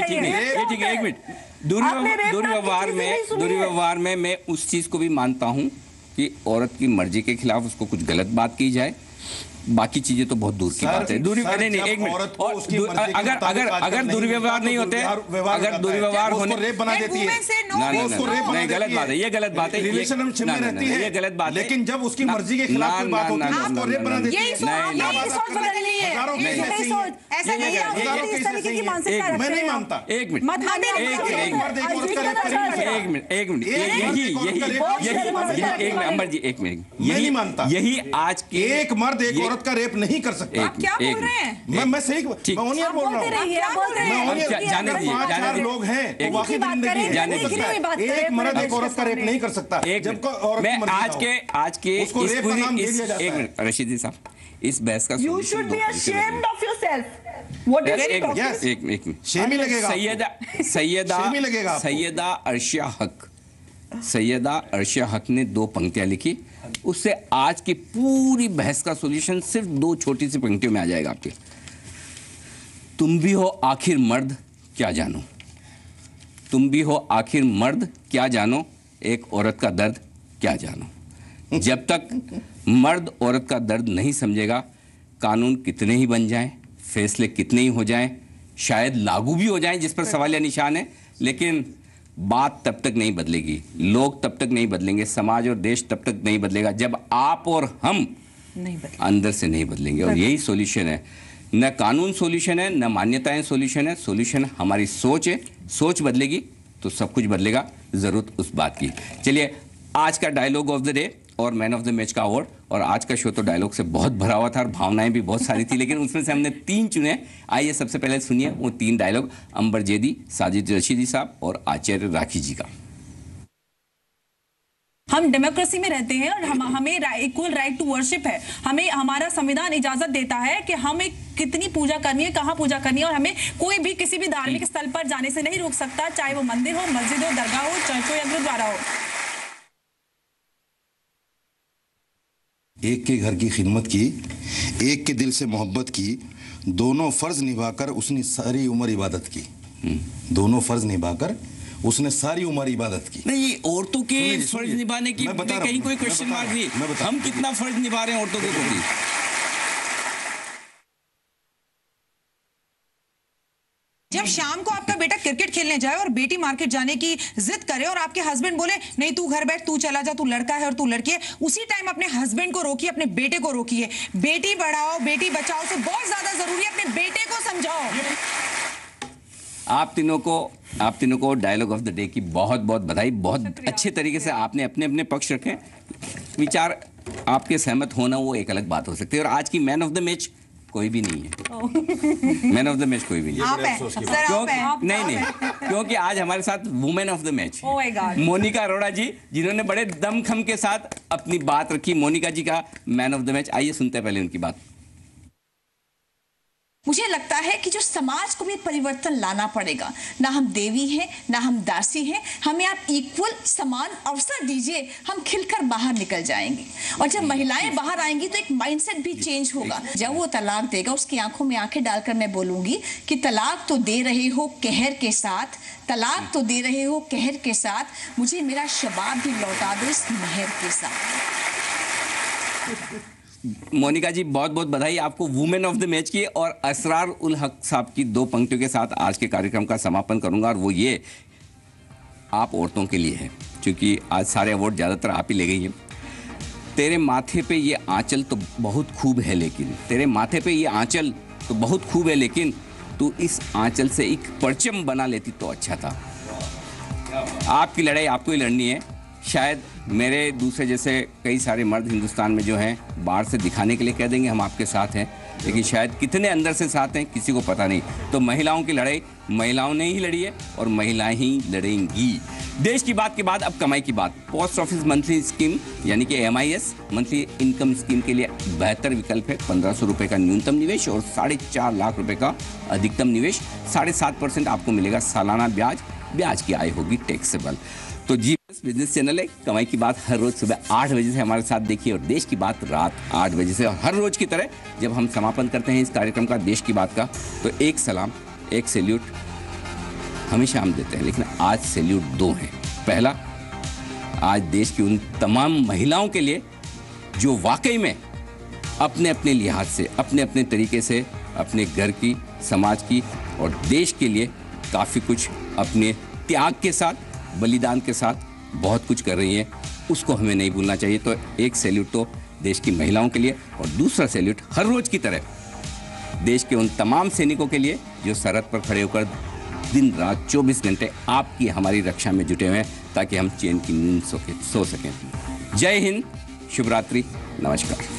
ठीक है, ये ठीक है। एक मिनट, दुर्व्यवहार में मैं उस चीज को भी मानता हूं कि औरत की मर्जी के खिलाफ उसको कुछ गलत बात की जाए, बाकी चीजें तो बहुत दूर की बात है। नहीं नहीं, एक मिनट, और अगर दुर्व्यवहार नहीं होते, अगर दुर्व्यवहार होने नहीं, गलत बात है, ये गलत बात है, ये गलत बात है। लेकिन जब उसकी मर्जी के खिलाफ कोई बात होती है उसको रेप बना देती है। मैं नहीं मानता। एक मिनट, अंबर जी एक मिनट, यही मानता, यही आज के एक मर्द एक औरत का रेप नहीं कर सकता। आप क्या बोल रहे हैं? मैं सही, मैं ऑनियर बोल रहा हूँ। जाने दीजिए, चार लोग हैं, एक मर्द एक औरत का रेप नहीं कर सकता। मैं आज के एक मिनट रशीदी साहब, इस बहस का You should be ashamed of yourself. What is it? Yes. एक मिनट, शेम ही लगेगा, सैयदा अर्शिया हक ने 2 पंक्तियां लिखी, उससे आज की पूरी बहस का सॉल्यूशन सिर्फ 2 छोटी सी पंक्तियों में आ जाएगा आपके। तुम भी हो आखिर मर्द क्या जानो, तुम भी हो आखिर मर्द क्या जानो, एक औरत का दर्द क्या जानो। जब तक मर्द औरत का दर्द नहीं समझेगा, कानून कितने ही बन जाएं, फैसले कितने ही हो जाएं, शायद लागू भी हो जाएं, जिस पर सवाल या निशान है, लेकिन बात तब तक नहीं बदलेगी, लोग तब तक नहीं बदलेंगे, समाज और देश तब तक नहीं बदलेगा जब आप और हम अंदर से नहीं बदलेंगे। और यही सॉल्यूशन है, न कानून सॉल्यूशन है, न मान्यताएं सॉल्यूशन है, सॉल्यूशन हमारी सोच है। सोच बदलेगी तो सब कुछ बदलेगा, जरूरत उस बात की। चलिए, आज का डायलॉग ऑफ द डे और मैन ऑफ द मैच का अवार्ड। और आज का शो तो डायलॉग से बहुत भरा हुआ था और भावनाएं भी बहुत सारी थी, लेकिन उसमें से हमने 3 चुने। आइए सबसे पहले सुनिए वो 3 डायलॉग अंबर जेदी, साजिद रशीदी साहब और आचार्य राखी जी का। हम डेमोक्रेसी में रहते हैं और हमें इक्वल राइट टू वर्शिप है। हमें हमारा संविधान इजाजत देता है कि हमें कितनी पूजा करनी है, कहाँ पूजा करनी है, और हमें कोई भी किसी भी धार्मिक स्थल पर जाने से नहीं रोक सकता, चाहे वो मंदिर हो, मस्जिद हो, दरगाह हो, चर्च हो या गुरुद्वारा हो। एक के घर की खिदमत की, एक के दिल से मोहब्बत की, दोनों फर्ज निभाकर उसने सारी उम्र इबादत की। दोनों फर्ज निभाकर उसने सारी उम्र इबादत की। नहीं, औरतों के फर्ज निभाने की कहीं कोई क्वेश्चन मार्क नहीं, हम कितना फर्ज निभा रहे हैं औरतों के प्रति। जब शाम को आपका बेटा क्रिकेट खेलने जाए और बेटी मार्केट जाने की जिद करे और आपके हस्बैंड बोले नहीं तू घर बैठ, तू चला जा, तू लड़का है और तू लड़की है, उसी टाइम अपने हस्बैंड को रोकिए, अपने बेटे को रोकिए। बेटी बढ़ाओ बेटी बचाओ से बहुत ज्यादा जरूरी है अपने बेटे को समझाओ। आप तीनों को डायलॉग ऑफ द डे की बहुत बहुत बधाई। बहुत अच्छे तरीके से आपने अपने अपने पक्ष रखे। विचार आपके सहमत होना वो एक अलग बात हो सकती है। और आज की मैन ऑफ द मैच कोई भी नहीं है। मैन ऑफ द मैच कोई भी नहीं है। नहीं, क्योंकि आज हमारे साथ women of the match Monika Arora ji, जिन्होंने बड़े दमखम के साथ अपनी बात रखी। मोनिका जी का मैन ऑफ द मैच। आइए सुनते हैं पहले उनकी बात। मुझे लगता है कि जो समाज को भी परिवर्तन लाना पड़ेगा। ना हम देवी हैं, ना हम दासी हैं, हमें आप इक्वल समान अवसर दीजिए, हम खिलकर बाहर निकल जाएंगे। और जब महिलाएं बाहर आएंगी तो एक माइंडसेट भी चेंज होगा। जब वो तलाक देगा, उसकी आंखों में आंखें डालकर मैं बोलूंगी कि तलाक तो दे रहे हो कहर के साथ, तलाक तो दे रहे हो कहर के साथ, मुझे मेरा शबाब भी लौटा दो इस महर के साथ। मोनिका जी बहुत बहुत बधाई आपको वुमेन ऑफ द मैच की। और असरार उल हक साहब की 2 पंक्तियों के साथ आज के कार्यक्रम का समापन करूंगा। और वो ये आप औरतों के लिए है, क्योंकि आज सारे अवार्ड ज़्यादातर आप ही ले गई हैं। तेरे माथे पे ये आंचल तो बहुत खूब है, लेकिन तेरे माथे पे ये आंचल तो बहुत खूब है, लेकिन तू इस आंचल से एक परचम बना लेती तो अच्छा था। आपकी लड़ाई आपको ही लड़नी है। शायद मेरे दूसरे जैसे कई सारे मर्द हिंदुस्तान में जो हैं बाहर से दिखाने के लिए कह देंगे हम आपके साथ हैं, लेकिन शायद कितने अंदर से साथ हैं किसी को पता नहीं। तो महिलाओं की लड़ाई महिलाओं ने ही लड़ी है और महिलाएं ही लड़ेंगी। देश की बात के बाद अब कमाई की बात। पोस्ट ऑफिस मंथली स्कीम यानी कि MIS मंथली इनकम स्कीम के लिए बेहतर विकल्प है। 1500 रुपये का न्यूनतम निवेश और 4.5 लाख रुपए का अधिकतम निवेश। 7.5% आपको मिलेगा सालाना ब्याज। ब्याज की आय होगी टैक्सेबल। तो जी बिजनेस चैनल है, कमाई की बात हर रोज सुबह 8 बजे से हमारे साथ देखिए और देश की बात रात 8 बजे से। और हर रोज की तरह जब हम समापन करते हैं इस कार्यक्रम का देश की बात का, तो एक सलाम, एक सैल्यूट हमेशा हम देते हैं, लेकिन आज सैल्यूट 2 हैं। पहला, आज देश की उन तमाम महिलाओं के लिए जो वाकई में अपने अपने लिहाज से, अपने अपने तरीके से अपने घर की, समाज की और देश के लिए काफ़ी कुछ अपने त्याग के साथ, बलिदान के साथ बहुत कुछ कर रही हैं। उसको हमें नहीं भूलना चाहिए। तो एक सैल्यूट तो देश की महिलाओं के लिए और दूसरा सैल्यूट हर रोज की तरह देश के उन तमाम सैनिकों के लिए जो सरहद पर खड़े होकर दिन रात 24 घंटे आपकी हमारी रक्षा में जुटे हुए हैं ताकि हम चैन की नींद सो सकें। जय हिंद, शुभ रात्रि, नमस्कार।